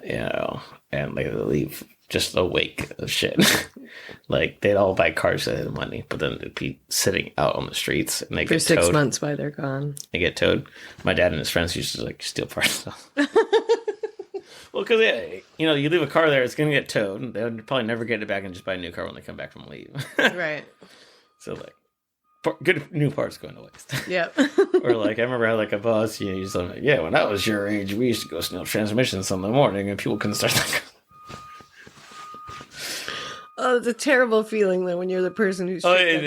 and they leave just a wake of shit. Like they'd all buy cars that had money, but then they'd be sitting out on the streets and they get towed. For 6 months while they're gone. They get towed. My dad and his friends used to steal parts of stuff. Well, because you leave a car there, it's gonna get towed. They'll probably never get it back and just buy a new car when they come back from leave. Right. So good new parts going to waste. Yep. Or I remember how a boss, he's like, yeah, when I was your age, we used to go steal transmissions in the morning and people couldn't start that car. Oh, it's a terrible feeling though when you're the person who's sorry.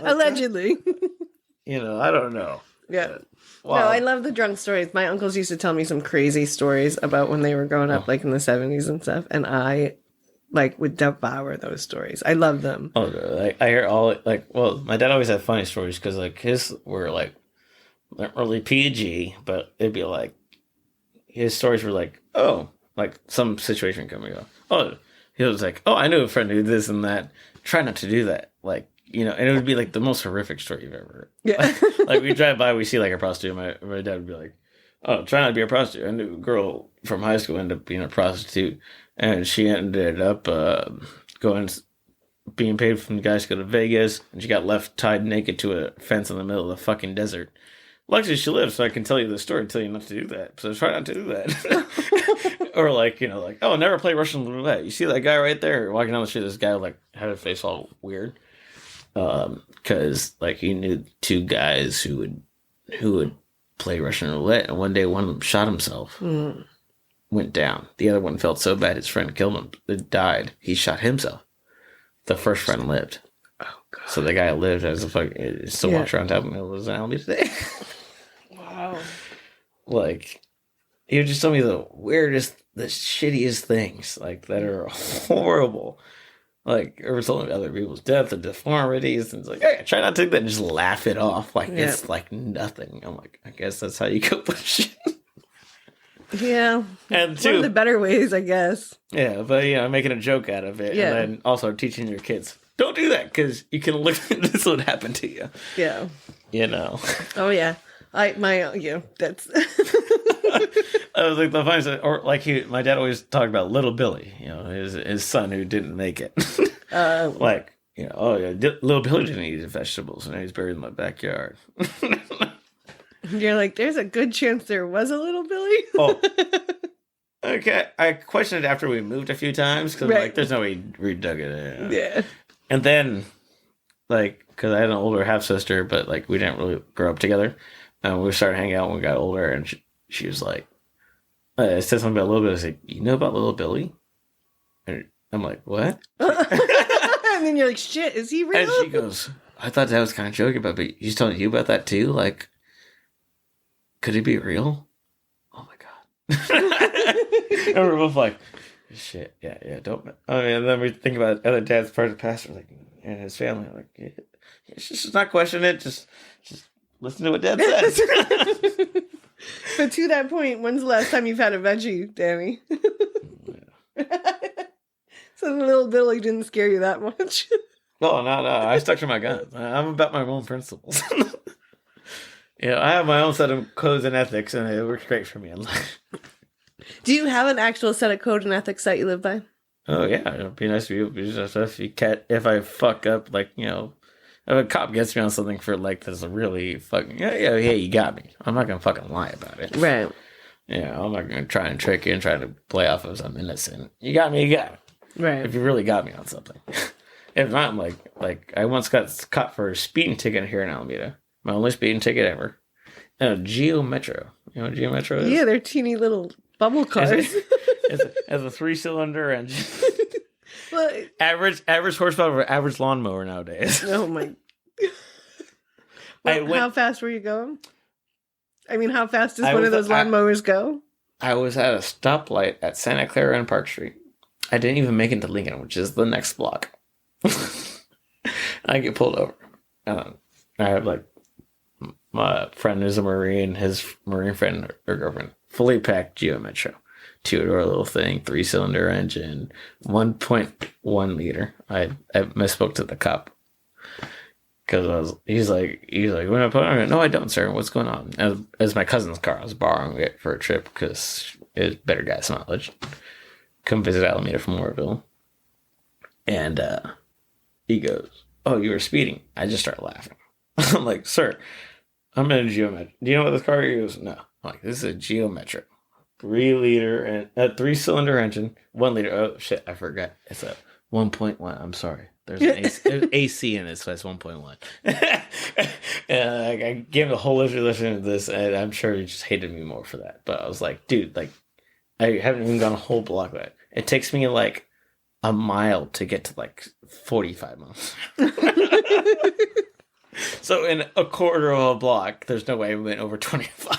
Allegedly. I don't know. Yeah. Wow. No, I love the drunk stories. My uncles used to tell me some crazy stories about when they were growing up, in the 70s and stuff, and I would devour those stories. I love them. Oh, I hear all my dad always had funny stories because his were not really PG, but it'd be his stories were some situation coming up. Oh, he was I knew a friend who did this and that. Try not to do that. And it would be the most horrific story you've ever heard. Yeah. We drive by, we see a prostitute. My dad would be like, "Oh, try not to be a prostitute." I knew a girl from high school ended up being a prostitute, and she ended up being paid from the guys to go to Vegas, and she got left tied naked to a fence in the middle of the fucking desert. Luckily, she lives, so I can tell you the story, tell you not to do that. So try not to do that. Or oh, never play Russian roulette. You see that guy right there walking down the street? This guy had his face all weird. Because he knew two guys who would play Russian roulette, and one day one of them shot himself, went down. The other one felt so bad his friend killed him. It died. He shot himself. The first friend lived. Oh god! So the guy lived as still walks around town and lives in Alameda today. Wow! He would just tell me the weirdest, the shittiest things that are horrible. Or telling other people's death and deformities, and it's hey, try not to take that and just laugh it off it's nothing. I'm I guess that's how you cope with shit. Yeah. And one of the better ways, I guess. Yeah, but making a joke out of it, and then also teaching your kids, don't do that because you can look. This would happen to you. Yeah. Oh yeah. That's. I was the funniest, or my dad always talked about little Billy, his son who didn't make it. Little Billy didn't eat vegetables, and he's buried in my backyard. You're there's a good chance there was a little Billy. Oh, Okay, I questioned it after we moved a few times because Right. like, there's no way we dug it in. Yeah. And then, like, because I had an older half sister, but like we didn't really grow up together. We started hanging out when we got older, and she was like, I said something about Little Billy. I was like, you know about Little Billy? And I'm like, what? And then you're like, shit, is he real? And she goes, I thought that was kind of joking about, but he's telling you about that too? Like, could it be real? Oh my God. And we're both like, shit, yeah, don't. I mean, and then we think about other dads, part of the pastor, like, and his family. Like, yeah, just not question it. Just listen to what Dad says. But to that point, when's the last time you've had a veggie, Danny? So the Little Billy didn't scare you that much. No. I stuck to my guns. I'm about my own principles. I have my own set of codes and ethics, and it works great for me in life. Do you have an actual set of code and ethics that you live by? Oh yeah, it'd be nice if I fuck up, like, if a cop gets me on something for like this really fucking yeah, you got me. I'm not gonna fucking lie about it. Right. Yeah, I'm not gonna try and trick you and try to play off as I'm innocent. You got me, you got me. Right. If you really got me on something. If not, I'm like I once got caught for a speeding ticket here in Alameda. My only speeding ticket ever. And a Geo Metro. You know what Geo Metro is? Yeah, they're teeny little bubble cars. It's a 3-cylinder engine. Well, average horsepower for average lawnmower nowadays. oh my. Well, how fast were you going? I mean, how fast does one of those lawnmowers go? I was at a stoplight at Santa Clara and Park Street. I didn't even make it to Lincoln, which is the next block. I get pulled over. I have like my friend who's a Marine, his Marine friend or girlfriend, fully packed Geo Metro. 2-door little thing, 3-cylinder engine, 1.1 liter. I misspoke to the cop. Because he's like, when I put it on, no, I don't, sir. What's going on? As my cousin's car, I was borrowing it for a trip because it was better gas mileage. Come visit Alameda from Moorville. And he goes, oh, you were speeding. I just start laughing. I'm like, sir, I'm in a Geo Metro. Do you know what this car is? He goes, no. I'm like, this is a Geo Metro. 3-liter and a 3-cylinder engine, 1 liter. Oh shit, I forgot. It's a 1.1. I'm sorry. There's an AC in it, so it's 1.1. And I gave him the whole listening to this, and I'm sure he just hated me more for that. But I was like, dude, like, I haven't even gone a whole block with it. It takes me like a mile to get to like 45 miles. So in a quarter of a block, there's no way I went over 25.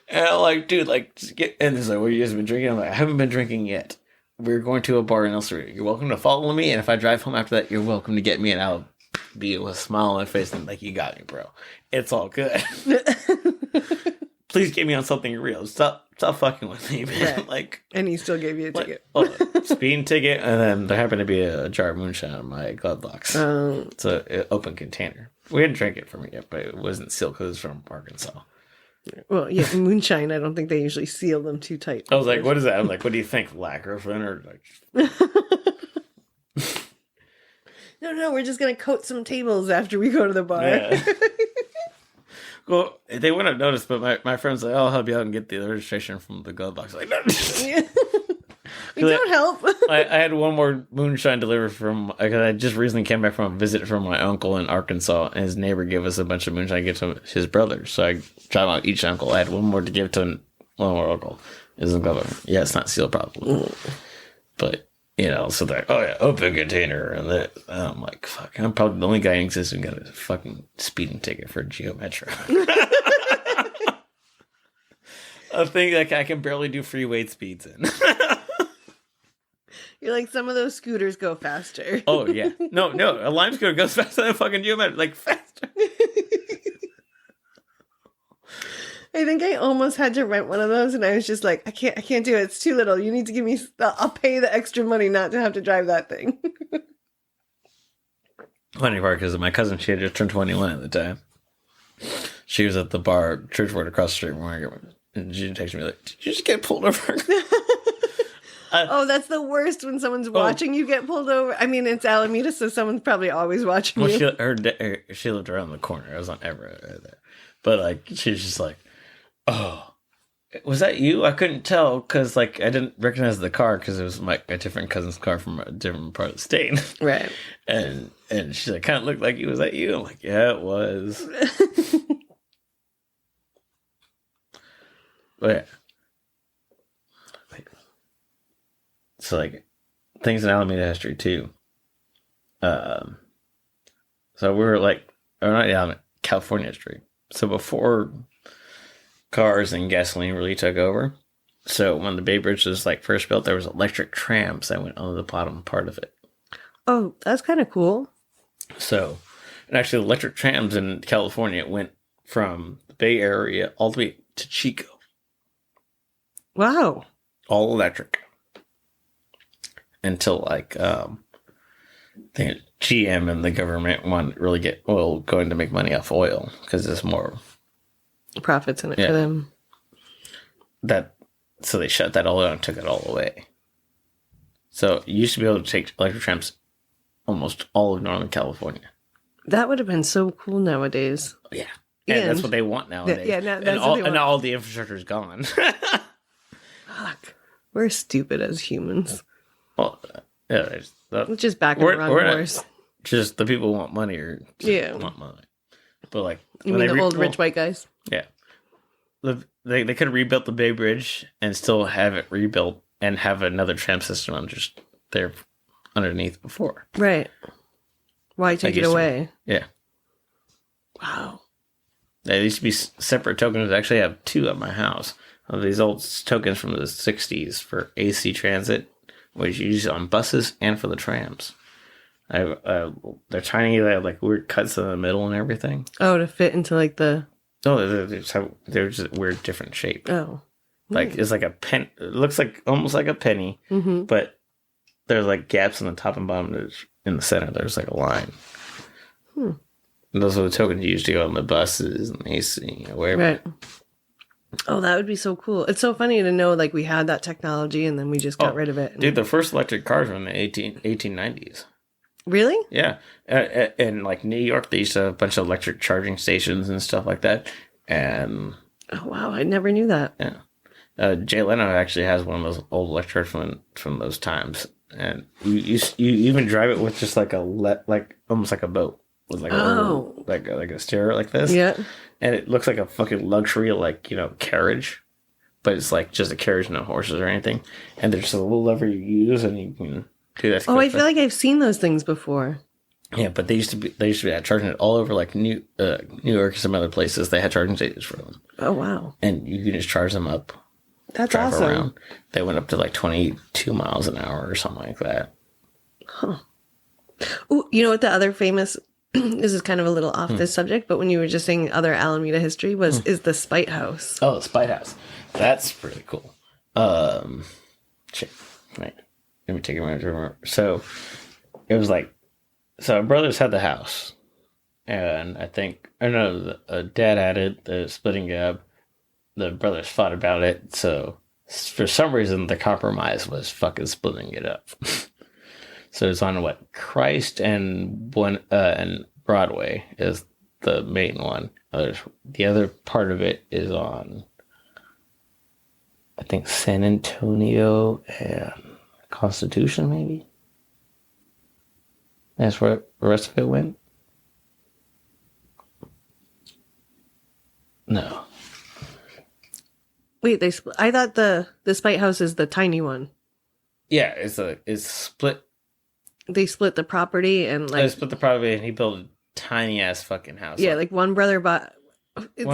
And I'm like, dude, like, just get. And he's like, what, you guys been drinking? I'm like, I haven't been drinking yet. We're going to a bar in El Cerrito. You're welcome to follow me, and if I drive home after that, you're welcome to get me, and I'll be with a smile on my face and like, you got me, bro. It's all good. Please get me on something real. Stop fucking with me, man. Yeah. Like, and he still gave you a ticket. Speeding ticket, and then there happened to be a jar of moonshine in my glove box. It's an open container. We didn't drink it from it yet, but it wasn't sealed because it's from Arkansas. Well, yeah, moonshine, I don't think they usually seal them too tight. I was like, what is that? I'm like, what do you think? Lacquer or like... No, we're just going to coat some tables after we go to the bar. Yeah. Well, they wouldn't have noticed, but my friend's like, oh, I'll help you out and get the registration from the glove box. Like, no. Yeah. We don't help. I had one more moonshine delivered from, because I just recently came back from a visit from my uncle in Arkansas, and his neighbor gave us a bunch of moonshine to give to his brother. So I drive out each uncle. I had one more to give to one more uncle. Is in glove. Yeah, it's not sealed properly. But, so they're like, oh yeah, open container. And I'm like, fuck, I'm probably the only guy in existence who got a fucking speeding ticket for Geo Metro. A thing that I can barely do free weight speeds in. You're like, some of those scooters go faster. Oh, yeah. No, a Lime scooter goes faster than a fucking Geo Metro. Like, faster. I think I almost had to rent one of those, and I was just like, I can't do it. It's too little. You need to give me, I'll pay the extra money not to have to drive that thing. Funny part, because my cousin, she had just turned 21 at the time. She was at the bar, Churchward across the street from where I got, and she texted me like, did you just get pulled over? Oh, that's the worst when someone's watching you get pulled over. I mean, it's Alameda, so someone's probably always watching you. She lived around the corner. I was on Everett right there. But, like, she was just like, oh, was that you? I couldn't tell because like I didn't recognize the car because it was a different cousin's car from a different part of the state. Right. And she's like, kind of looked like you. Was that you? I'm like, yeah, it was. But yeah. So like things in Alameda history too. So we were like, or not Alameda, California history. So before cars and gasoline really took over, so when the Bay Bridge was like first built, there was electric trams that went on the bottom part of it. Oh, that's kind of cool. So, and actually, electric trams in California went from the Bay Area all the way to Chico. Wow. All electric. Until like the GM and the government want to really get oil going to make money off oil because there's more profits in it for them. So they shut that all down and took it all away. So you used to be able to take electric trams almost all of Northern California. That would have been so cool nowadays. Yeah. And that's what they want nowadays. And all the infrastructure is gone. Fuck. We're stupid as humans. Well, yeah, just back in the wrong horse. Just the people who want money or want money. But like, you mean the old rich white guys? Yeah. They could have rebuilt the Bay Bridge and still have it rebuilt and have another tram system on just there underneath before. Right. Why take it away? Yeah. Wow. There used to be separate tokens. I actually have two at my house of these old tokens from the 60s for AC transit, which you use on buses and for the trams. They're tiny. They have like weird cuts in the middle and everything. Oh, to fit into like the... No, they're just weird, different shape. Oh. Like, it's like a pen. It looks like almost like a penny, but there's like gaps in the top and bottom. There's, in the center, there's like a line. And those are the tokens you use to go on the buses and AC or wherever. Right. Oh, that would be so cool. It's so funny to know like we had that technology and then we just got rid of it. Dude, the first electric cars were in the 1890s. Really? Yeah. In like New York, they used to have a bunch of electric charging stations and stuff like that. And oh, wow. I never knew that. Yeah. Jay Leno actually has one of those old electric from those times. And you even drive it with just like almost like a boat. With like a steer like this. Yeah. And it looks like a fucking luxury, like, carriage. But it's like just a carriage, no horses or anything. And there's just a little lever you use and you can do that. Oh, I feel like I've seen those things before. Yeah, but they used to be charging it all over like New York and some other places. They had charging stations for them. Oh, wow. And you can just charge them up. That's awesome. Around. They went up to like 22 miles an hour or something like that. Huh. Ooh, you know what the other famous... this is kind of a little off this subject, but when you were just saying other Alameda history is the Spite House. Oh, the Spite House. That's pretty cool. Shit. Right. Let me take a minute to remember. So, it was like... So, our brothers had the house. And Dad had it, the splitting gap. The brothers fought about it. So, for some reason, the compromise was fucking splitting it up. So it's on Christ and Broadway is the main one. The other part of it is on, I think, San Antonio and Constitution, maybe. That's where the rest of it went. No. Wait, I thought the Spite House is the tiny one. Yeah, it's split. They split the property and They split the property and he built a tiny ass fucking house. Yeah, like one brother bought.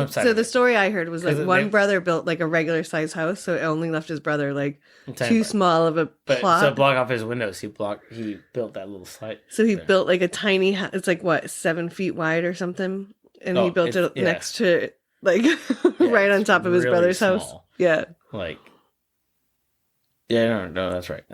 So the story I heard was like one brother built like a regular size house, so it only left his brother like too small of a plot. So to block off his windows, he built that little site. So he built like a tiny house. It's like what, 7 feet wide or something, and he built it next to like right on top of his brother's house. Yeah, like. Yeah, no, that's right.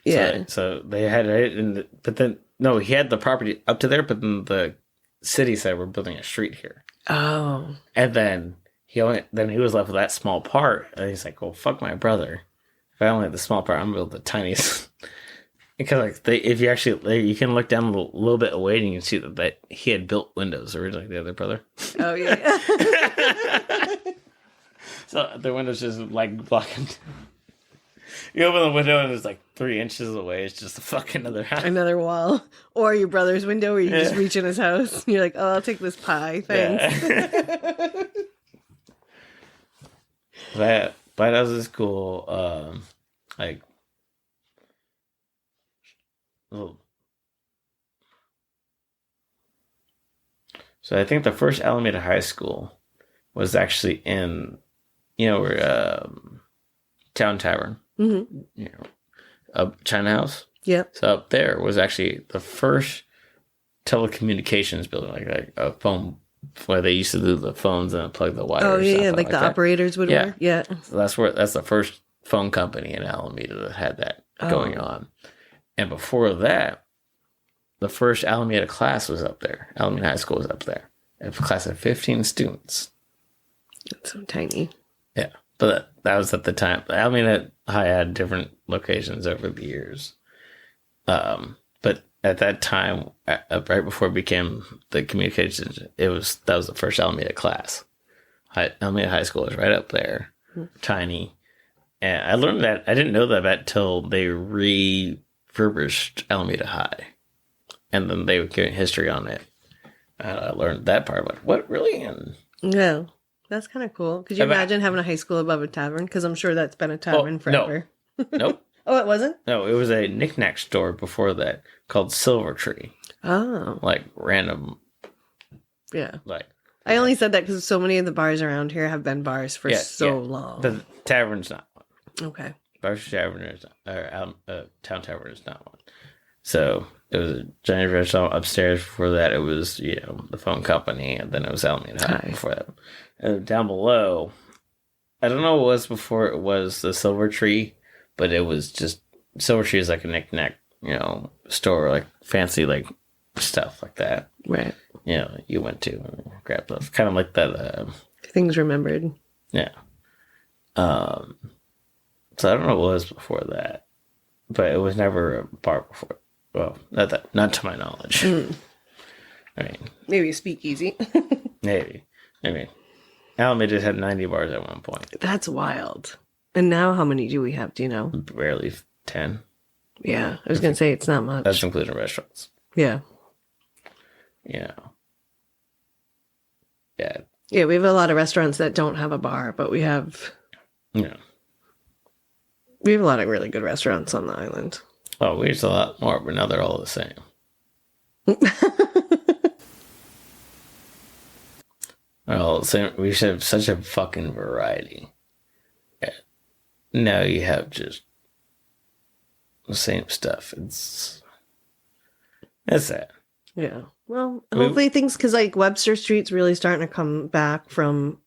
Yeah. So they had it, but then no, he had the property up to there, but then the city said we're building a street here. Oh. And then he was left with that small part, and he's like, "Well, fuck my brother. If I only have the small part, I'm gonna build the tiniest." Because if you actually you can look down a little bit away, and you can see that he had built windows originally. The other brother. Oh yeah. So the window's just like blocking. You open the window and it's like 3 inches away. It's just a fucking other house. Another wall. Or your brother's window where you just reach in his house. And you're like, oh, I'll take this pie. Thanks. Yeah. But that was cool. Like, oh. So I think the first Alameda High School was actually in, where Town Tavern, China House. Yep. So up there was actually the first telecommunications building, like a phone, where they used to do the phones and plug the wires. Oh yeah, like the that. operators would work. Yeah. So that's the first phone company in Alameda that had that going on. And before that, the first Alameda class was up there. Alameda High School was up there. A class of 15 students. That's so tiny. Yeah. But that was at the time. Alameda High had different locations over the years. But at that time, right before it became the communications, that was the first Alameda class. Alameda High School was right up there. Tiny. And I learned that, I didn't know that until they refurbished Alameda High. And then they would give history on it. I learned that part. But what really? Yeah, that's kind of cool. Could you imagine having a high school above a tavern? Because I'm sure that's been a tavern forever. No. Nope. Oh, it wasn't? No, it was a knick-knack store before that called Silver Tree. Oh. Like random. Yeah. Like. I only said that because so many of the bars around here have been bars for so long. The tavern's not one. Okay. Bars Tavern is, or Town Tavern is not one. So it was a giant restaurant upstairs. Before that, it was the phone company, and then it was Alameda High before that. And down below, I don't know what it was before it was the Silver Tree, but it was just Silver Tree is like a knick-knack, store, like fancy like stuff like that. Right. You went to and grabbed those, kind of like that. Things remembered. Yeah. So I don't know what it was before that, but it was never a bar before. Well, not to my knowledge. I mean, maybe a speakeasy. maybe. I mean, Alameda had 90 bars at one point. That's wild. And now how many do we have? Do you know? Barely 10. Yeah, I was going to say it's not much. That's including restaurants. Yeah. Yeah. Yeah, we have a lot of restaurants that don't have a bar, but we have... Yeah. We have a lot of really good restaurants on the island. Oh, we used a lot more, but now they're all the same. Well, we should have such a fucking variety. Yeah. Now you have just the same stuff. It's sad. Yeah. Well, hopefully things, because like Webster Street's really starting to come back from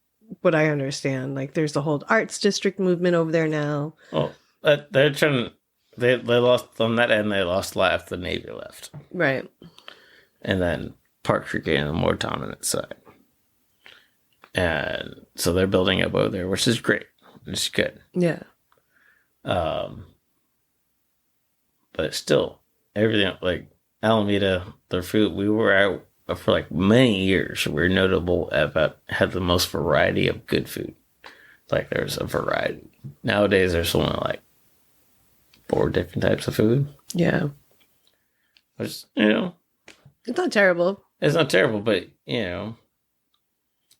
what I understand. Like there's the whole arts district movement over there now. Oh, they're trying to, they lost on that end, they lost after the Navy left. Right. And then Park Street gained a more dominant side. And so they're building up over there, which is great. It's good. Yeah. But still, everything, like Alameda, their food, we were out for like many years. We're notable about had the most variety of good food. Like there's a variety. Nowadays, there's only like 4 different types of food. Yeah. Which, it's not terrible. It's not terrible, but,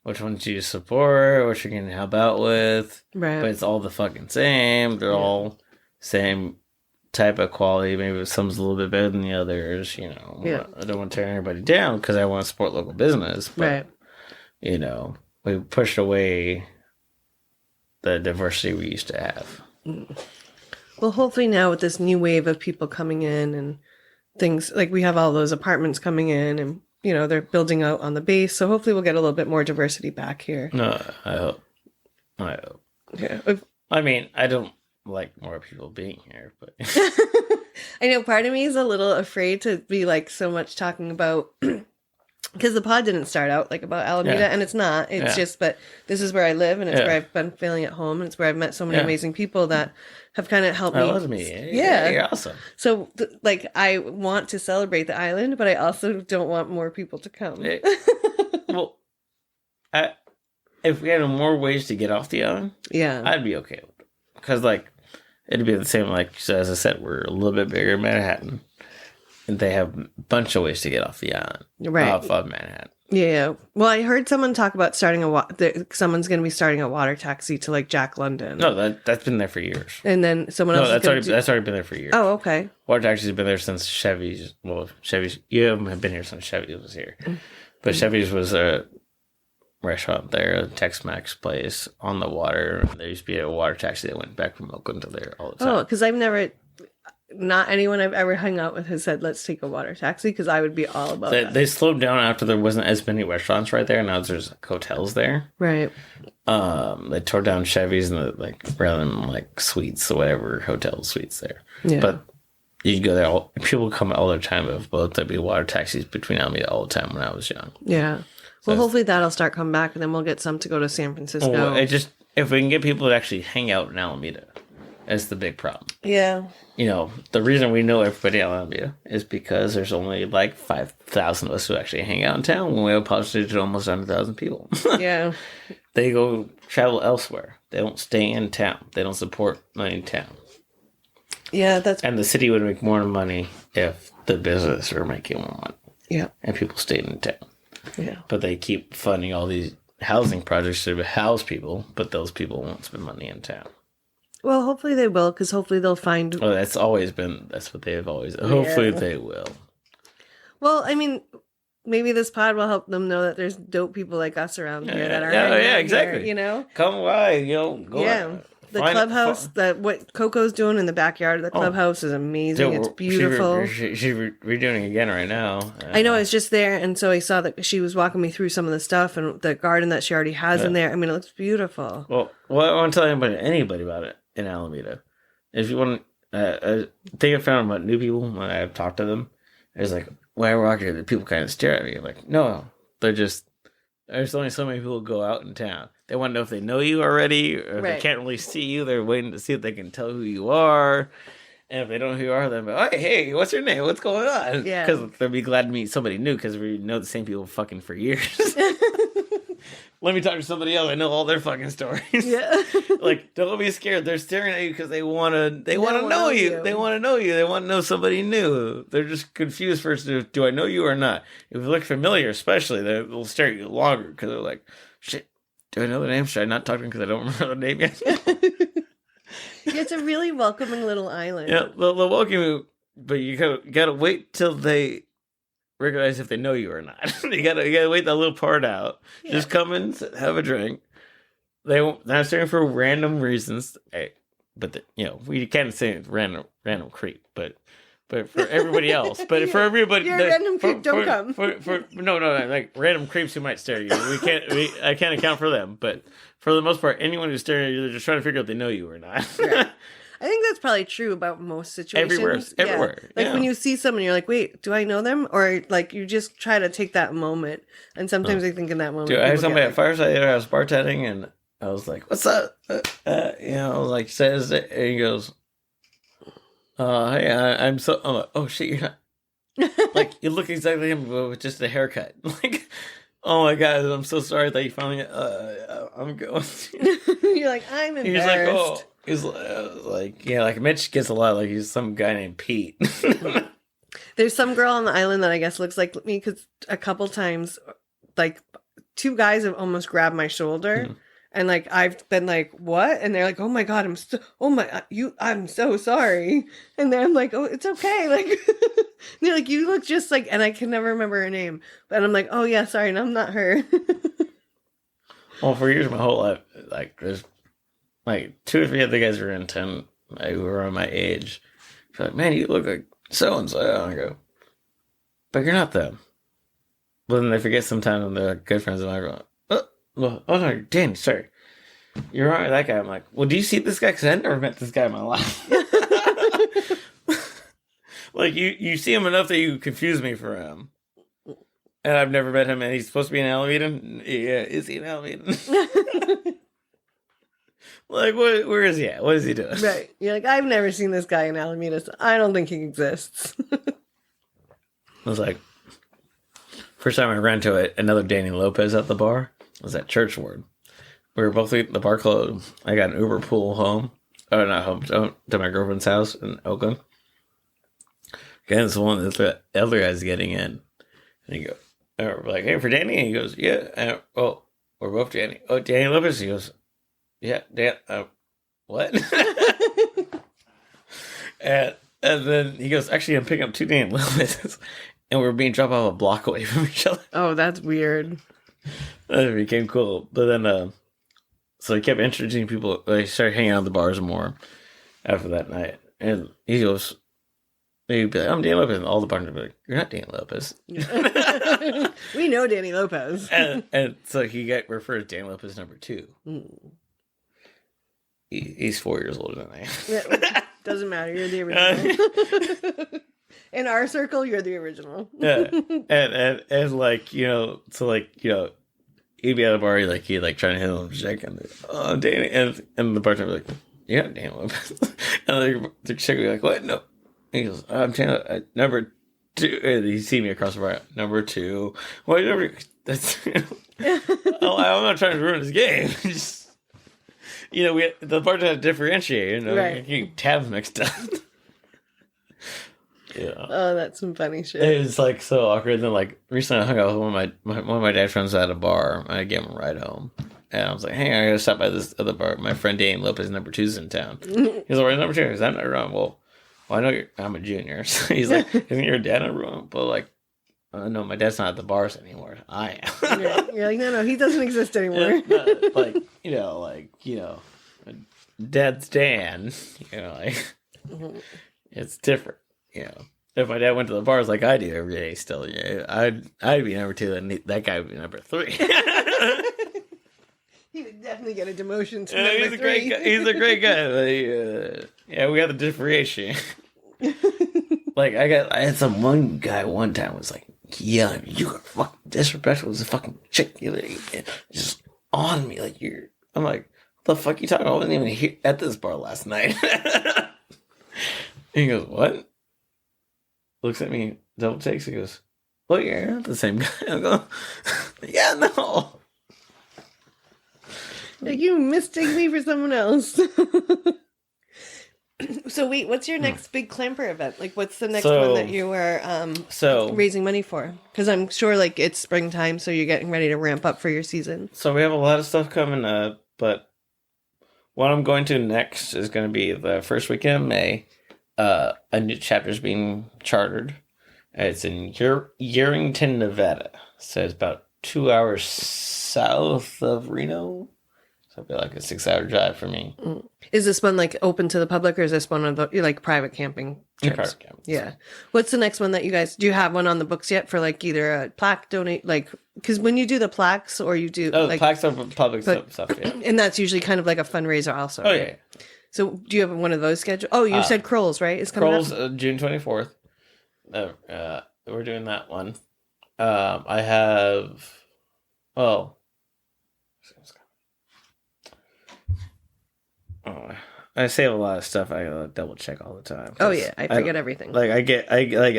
which ones do you support? What you can help out with? Right. But it's all the fucking same. They're all same type of quality. Maybe some's a little bit better than the others, Yeah. I don't want to tear anybody down because I want to support local business. But, right. We pushed away the diversity we used to have. Well, hopefully now with this new wave of people coming in and things, like we have all those apartments coming in and, they're building out on the base. So hopefully we'll get a little bit more diversity back here. No, I hope. Yeah. I mean, I don't like more people being here, but I know part of me is a little afraid to be like so much talking about because the pod didn't start out like about Alameda and it's not. It's just, but this is where I live and it's where I've been feeling at home and it's where I've met so many amazing people that have kind of helped me. That me. Yeah. You're awesome. So I want to celebrate the island, but I also don't want more people to come. Well, if we had more ways to get off the island, Yeah. I'd be okay with it. Because, like, it'd be the same, like, so as I said, we're a little bit bigger in Manhattan. And they have a bunch of ways to get off the island. Right. Off of Manhattan. Yeah. Well, I heard someone talk about starting someone's going to be starting a water taxi to like Jack London. No, that's been there for years. And then someone else. That's already been there for years. Oh, okay. Water taxis have been there since Chevy's. Well, Chevy's. You haven't been here since Chevy's was here, but Chevy's was a restaurant there, a Tex-Mex place on the water. There used to be a water taxi that went back from Oakland to there all the time. Oh, because I've never. Not anyone I've ever hung out with has said, let's take a water taxi, because I would be all about that. They slowed down after there wasn't as many restaurants right there. Now there's like hotels there. Right. They tore down Chevy's and rather than like suites or whatever, hotel suites there. Yeah. But you go there, people come all the time with boats. There'd be water taxis between Alameda all the time when I was young. Yeah. Well, hopefully that'll start coming back, and then we'll get some to go to San Francisco. Well, if we can get people to actually hang out in Alameda, that's the big problem. Yeah. You know, the reason we know everybody in Alameda is because there's only like 5,000 of us who actually hang out in town when we have a population of almost 100,000 people. Yeah. They go travel elsewhere. They don't stay in town. They don't support money in town. Yeah, And the city would make more money if the business were making more money. Yeah. And people stayed in town. Yeah. But they keep funding all these housing projects to house people, but those people won't spend money in town. Well, hopefully they will, because hopefully they'll find... Well, that's what they've always... Hopefully they will. Well, I mean, maybe this pod will help them know that there's dope people like us around here that are... Yeah, exactly. Here, you know? Come by, go out. The clubhouse, what Coco's doing in the backyard of the clubhouse is amazing. It's beautiful. She's redoing it again right now. I know, I was just there, and so I saw that she was walking me through some of the stuff and the garden that she already has in there. I mean, it looks beautiful. Well, I want to tell anybody about it in Alameda. If you want a thing I found about new people when I've talked to them, it's like, when I walk here, the people kind of stare at me. I'm like, no, they're just... There's only so many people who go out in town. They want to know if they know you already, or if they can't really see you. They're waiting to see if they can tell who you are. And if they don't know who you are, they'll be like, hey, what's your name? What's going on? Yeah. Because they'll be glad to meet somebody new, because we know the same people fucking for years. Let me talk to somebody else. I know all their fucking stories. Yeah. Like, don't be scared. They're staring at you because they want to know you. They want to know you. They want to know somebody new. They're just confused first. Do I know you or not? If you look familiar, especially, they'll stare at you longer because they're like, shit, do I know the name? Should I not talk to them because I don't remember the name yet? Yeah, it's a really welcoming little island. Yeah, they'll welcome you, but you gotta wait till they recognize if they know you or not. you gotta wait that little part out. Yeah. Just come in, have a drink. They're not staring for random reasons. Hey, but we can't say it's random creep, but for everybody else, but for everybody, you're a random creep. Don't come. No, like random creeps who might stare at you. I can't account for them, but for the most part, anyone who's staring at you, they're just trying to figure out if they know you or not. Right. I think that's probably true about most situations. Everywhere. Like when you see someone, you're like, wait, do I know them? Or like you just try to take that moment. And sometimes I think in that moment. Dude, I had somebody at Fireside I was bartending, and I was like, what's up? Says it, and he goes, hey, I'm like, oh shit, you're not. Like, you look exactly like him, but with just a haircut. Like, oh my god, I'm so sorry that you finally, I'm going. You're like, I'm embarrassed. He's like, like Mitch gets a lot, like he's some guy named Pete. There's some girl on the island that I guess looks like me, because a couple times, like, two guys have almost grabbed my shoulder. Mm-hmm. And like, I've been like, what? And they're like, oh my god, I'm so sorry. And then I'm like, oh, it's okay. Like, they're like, you look just like, and I can never remember her name. But I'm like, oh yeah, sorry, no, I'm not her. Well, for years, my whole life, like, there's like 2 or 3 other guys who were in town who were around my age. They're like, man, you look like so-and-so. I go, but you're not them. But then they forget sometimes when they're good friends, and I go, oh no, Danny, sorry. You're wrong with that guy. I'm like, well, do you see this guy? Because I never met this guy in my life. Like, you see him enough that you confuse me for him. And I've never met him, and he's supposed to be in Alameda? Yeah, is he in Alameda? Like, where is he at? What is he doing? Right. You're like, I've never seen this guy in Alameda, so I don't think he exists. I was like, first time I ran into another Danny Lopez at the bar was at Church Ward. we were both at the bar closed. I got an Uber pool home. Oh, not home. To my girlfriend's house in Oakland. And it's one that the other guy's getting in. And he goes, we're like, hey, for Danny? And he goes, yeah. And, oh, we're both Danny. Oh, Danny Lopez. He goes, yeah, Dan. What? and then he goes, actually, I'm picking up 2 Danny Lopez. And we're being dropped off a block away from each other. Oh, that's weird. That became cool. But then, so he kept introducing people. They started hanging out at the bars more after that night. And he goes, he'd be like, I'm Danny Lopez. And all the bartenders would be like, you're not Danny Lopez. We know Danny Lopez. and so he got referred as Danny Lopez number 2. Mm. He's 4 years older than I am. Yeah, doesn't matter. You're the original. In our circle, you're the original. Yeah. And like, you know, so like, you know, he'd be at a bar, he'd like trying to handle him, check, and oh, Danny. And the bartender would be like, yeah, Danny Lopez. And the chick would be like, what? No. He goes, I'm number 2. And he see me across the bar. Number 2. What, number? That's, I'm not trying to ruin his game. Just, you know, the bartender had to differentiate. You know, right. You get tabs mixed up. Yeah. Oh, that's some funny shit. It was like so awkward. And then like recently I hung out with one of my dad's friends at a bar. I gave him a ride home. And I was like, hey, I gotta stop by this other bar. My friend Danny Lopez, number 2's in town. He's like, where's number 2? Is that not wrong? Well, I know I'm a junior. So he's like, isn't your dad in a room? But like, no, my dad's not at the bars anymore. I am. You're like, no, he doesn't exist anymore. Dad's Dan. You know, like, it's different. You know, if my dad went to the bars like I do every day, still, yeah, I'd be number 2, and that guy would be number 3. He would definitely get a demotion to number 3. He's a great guy. Yeah, we got the differentiation. Like I had some one guy one time was like, yeah, you are fucking disrespectful as a fucking chick. You're like, just on me like you're. I'm like, what the fuck you talking about? I wasn't even here at this bar last night. He goes, what? Looks at me, double takes. He goes, "Oh, you're not the same guy." I go, "Yeah, no." Like, you mistake me for someone else. So wait, what's your next big clamper event? Like, what's the next one that you are raising money for? Because I'm sure like it's springtime, so you're getting ready to ramp up for your season. So we have a lot of stuff coming up, but what I'm going to next is going to be the first weekend of May. A new chapter is being chartered. It's in Yerington, Nevada. So it's about 2 hours south of Reno. So it'll be like a 6-hour drive for me. Is this one like open to the public, or is this one of the like private camping trips? Private camping. Yeah. What's the next one that you guys do? You have one on the books yet for like either a plaque donate, like because when you do the plaques or you do like plaques are public stuff, yeah. And that's usually kind of like a fundraiser also. Oh right? Yeah. So do you have one of those scheduled? Oh, you said Kroll's, right? It's coming Kroll's up? June 24th. We're doing that one. I have... Oh, I save a lot of stuff. I gotta double check all the time. Oh yeah, I forget everything. Like I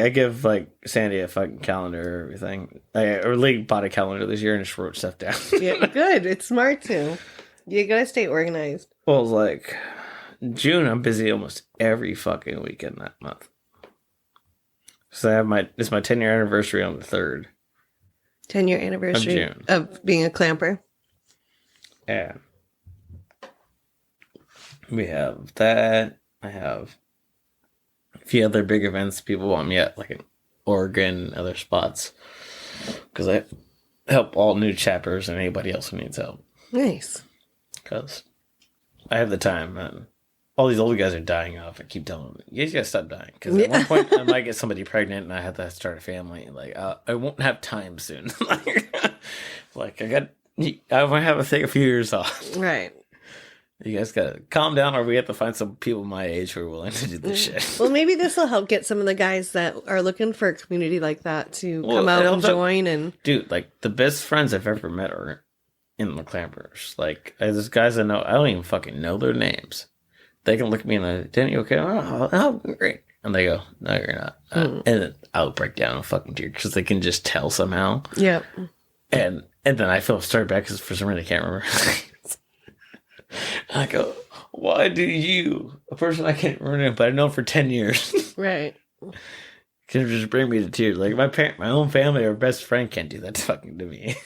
give like Sandy a fucking calendar or everything. I really bought a calendar this year and just wrote stuff down. Yeah, good. It's smart too. You gotta stay organized. Well, it's like June, I'm busy almost every fucking weekend that month. So I have it's my 10-year anniversary on the 3rd. 10-year anniversary of June of being a clamper. Yeah. We have that. I have a few other big events people want me at, like in Oregon and other spots. Because I help all new chapters and anybody else who needs help. Nice. Because I have the time, and all these old guys are dying off. I keep telling them, you guys gotta stop dying. Because at one point, I might get somebody pregnant and I have to start a family. Like, I won't have time soon. Like, I might have to take a few years off. Right. You guys gotta calm down, or we have to find some people my age who are willing to do this shit. Well, maybe this will help get some of the guys that are looking for a community like that to come out and join. And dude, like the best friends I've ever met are in the Clampers. Like there's guys I know, I don't even fucking know their names. They can look at me and like, Danny, you okay? Oh, great. And they go, no, you're not. And then I'll break down a fucking tear because they can just tell somehow. Yeah. And then I feel sorry back because for some reason I can't remember. I go, why do you, a person I can't remember, but I've known for 10 years, Right. can just bring me to tears? Like my own family or best friend can't do that fucking to me.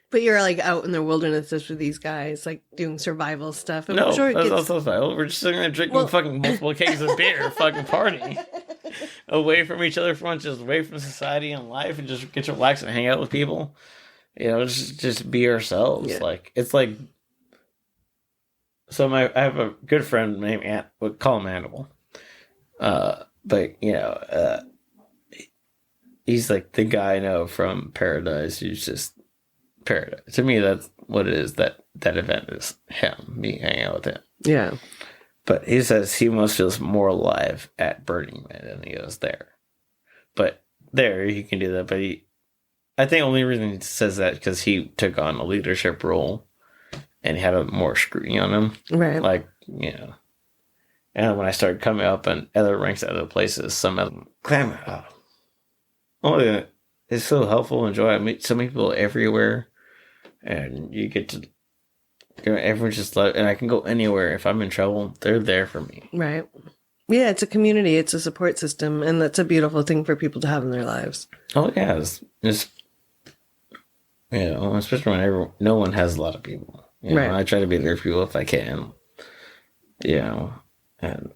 But you're like out in the wilderness with these guys, like doing survival stuff. I'm No, sure it that's gets... also fine. We're just sitting there drinking fucking multiple kegs of beer, fucking party. Away from each other for once, just away from society and life, and just get to relax and hang out with people. You know, just be ourselves. Yeah. Like, it's like, so I have a good friend named we'll call him Animal. But, you know, he's like the guy I know from Paradise who's just Paradise. To me, that's what it is. That event is him, me hanging out with him. Yeah. But he says he almost feels more alive at Burning Man than he was there. But there, he can do that. But I think the only reason he says that because he took on a leadership role and he had a more scrutiny on him. Right. Like, you know. And when I started coming up in other ranks at other places, some of them, it's so helpful and joy. I meet so many people everywhere. And you get to, everyone's just love, and I can go anywhere. If I'm in trouble, they're there for me. Right. Yeah, it's a community. It's a support system. And that's a beautiful thing for people to have in their lives. Oh, yeah. It's you know, especially when no one has a lot of people. You know, Right. I try to be there for people if I can. You know, and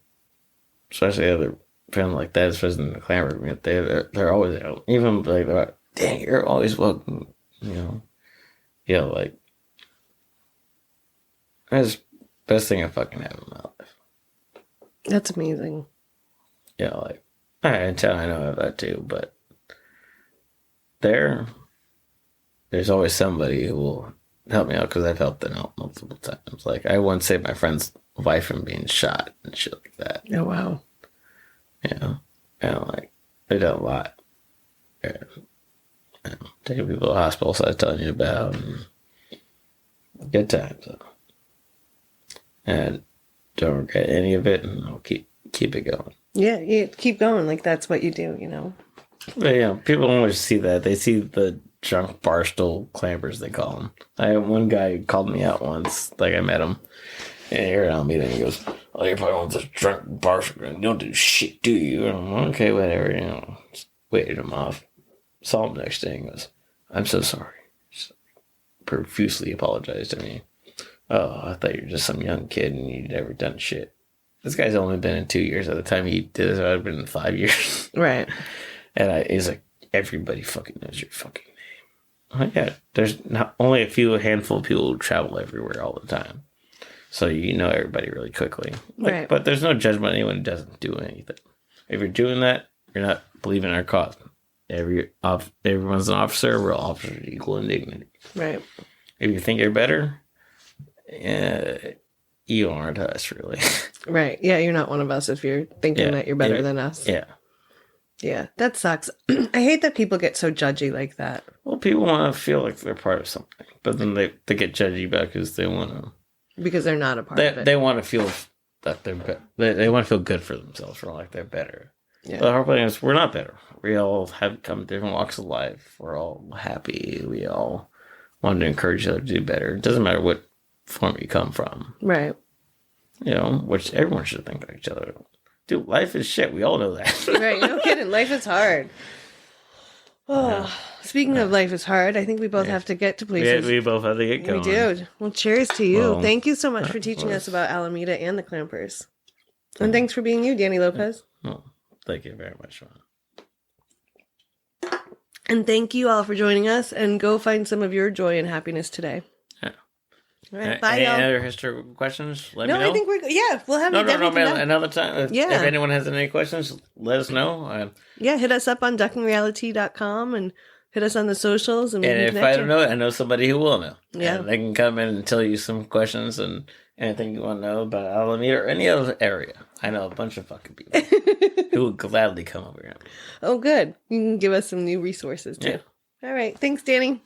especially other family like that, especially in the Clamper, they're always out. Even like, dang, you're always welcome. You know. Yeah, like, that's the best thing I fucking have in my life. That's amazing. Yeah, like, in town I know I have that too, but there's always somebody who will help me out because I've helped them out multiple times. Like, I once saved my friend's wife from being shot and shit like that. Oh, wow. You know, and like, they done a lot. And taking people to the hospitals I was telling you about. And good times. And don't regret any of it, and I'll keep it going. Yeah, you keep going. Like, that's what you do, you know? But, you know, people don't always see that. They see the drunk barstool clampers, they call them. I had one guy who called me out once. Like, I met him. And here at Alameda, and he goes, oh, you're probably one of those drunk barstool. You don't do shit, do you? And I'm like, okay, whatever, you know. Just waited him off. Saw him next day and goes, I'm so sorry. Just profusely apologized to me. Oh, I thought you were just some young kid and you'd never done shit. This guy's only been in 2 years. At the time he did this, I'd have been in 5 years. Right. And he's like, everybody fucking knows your fucking name. I'm like, yeah, there's not only a handful of people who travel everywhere all the time. So you know everybody really quickly. Like, right. But there's no judgment on anyone who doesn't do anything. If you're doing that, you're not believing our cause. Everyone's an officer. We're all officers equal in dignity. Right. If you think you're better, you aren't us, really. Right. Yeah, you're not one of us if you're thinking that you're better than us. Yeah. Yeah, that sucks. I hate that people get so judgy like that. Well, people want to feel like they're part of something, but then they get judgy about it because they want to. Because they're not a part of it. They want to feel that they're they want to feel good for themselves, or like they're better. Yeah. But our point is, we're not better. We all have come different walks of life. We're all happy. We all want to encourage each other to do better. It doesn't matter what form you come from. Right. You know, which everyone should think like each other. Dude, life is shit. We all know that. Right. No kidding. Life is hard. Oh, speaking of life is hard, I think we both have to get to places. We both have to get going. We do. Well, cheers to you. Well, thank you so much for teaching us about Alameda and the Clampers. And thanks for being you, Danny Lopez. Well, thank you very much, Ron. And thank you all for joining us, and go find some of your joy and happiness today. Yeah. All right, bye, Any y'all. other history questions? Let me know. I think we're we'll have No, you definitely come back. another time. If anyone has any questions, let us know. Yeah, hit us up on duckingreality.com and hit us on the socials. And if I don't know it, I know somebody who will know. Yeah. And they can come in and tell you some questions and anything you want to know about Alameda or any other area. I know a bunch of fucking people who will gladly come over here. Oh, good. You can give us some new resources, too. Yeah. All right. Thanks, Danny.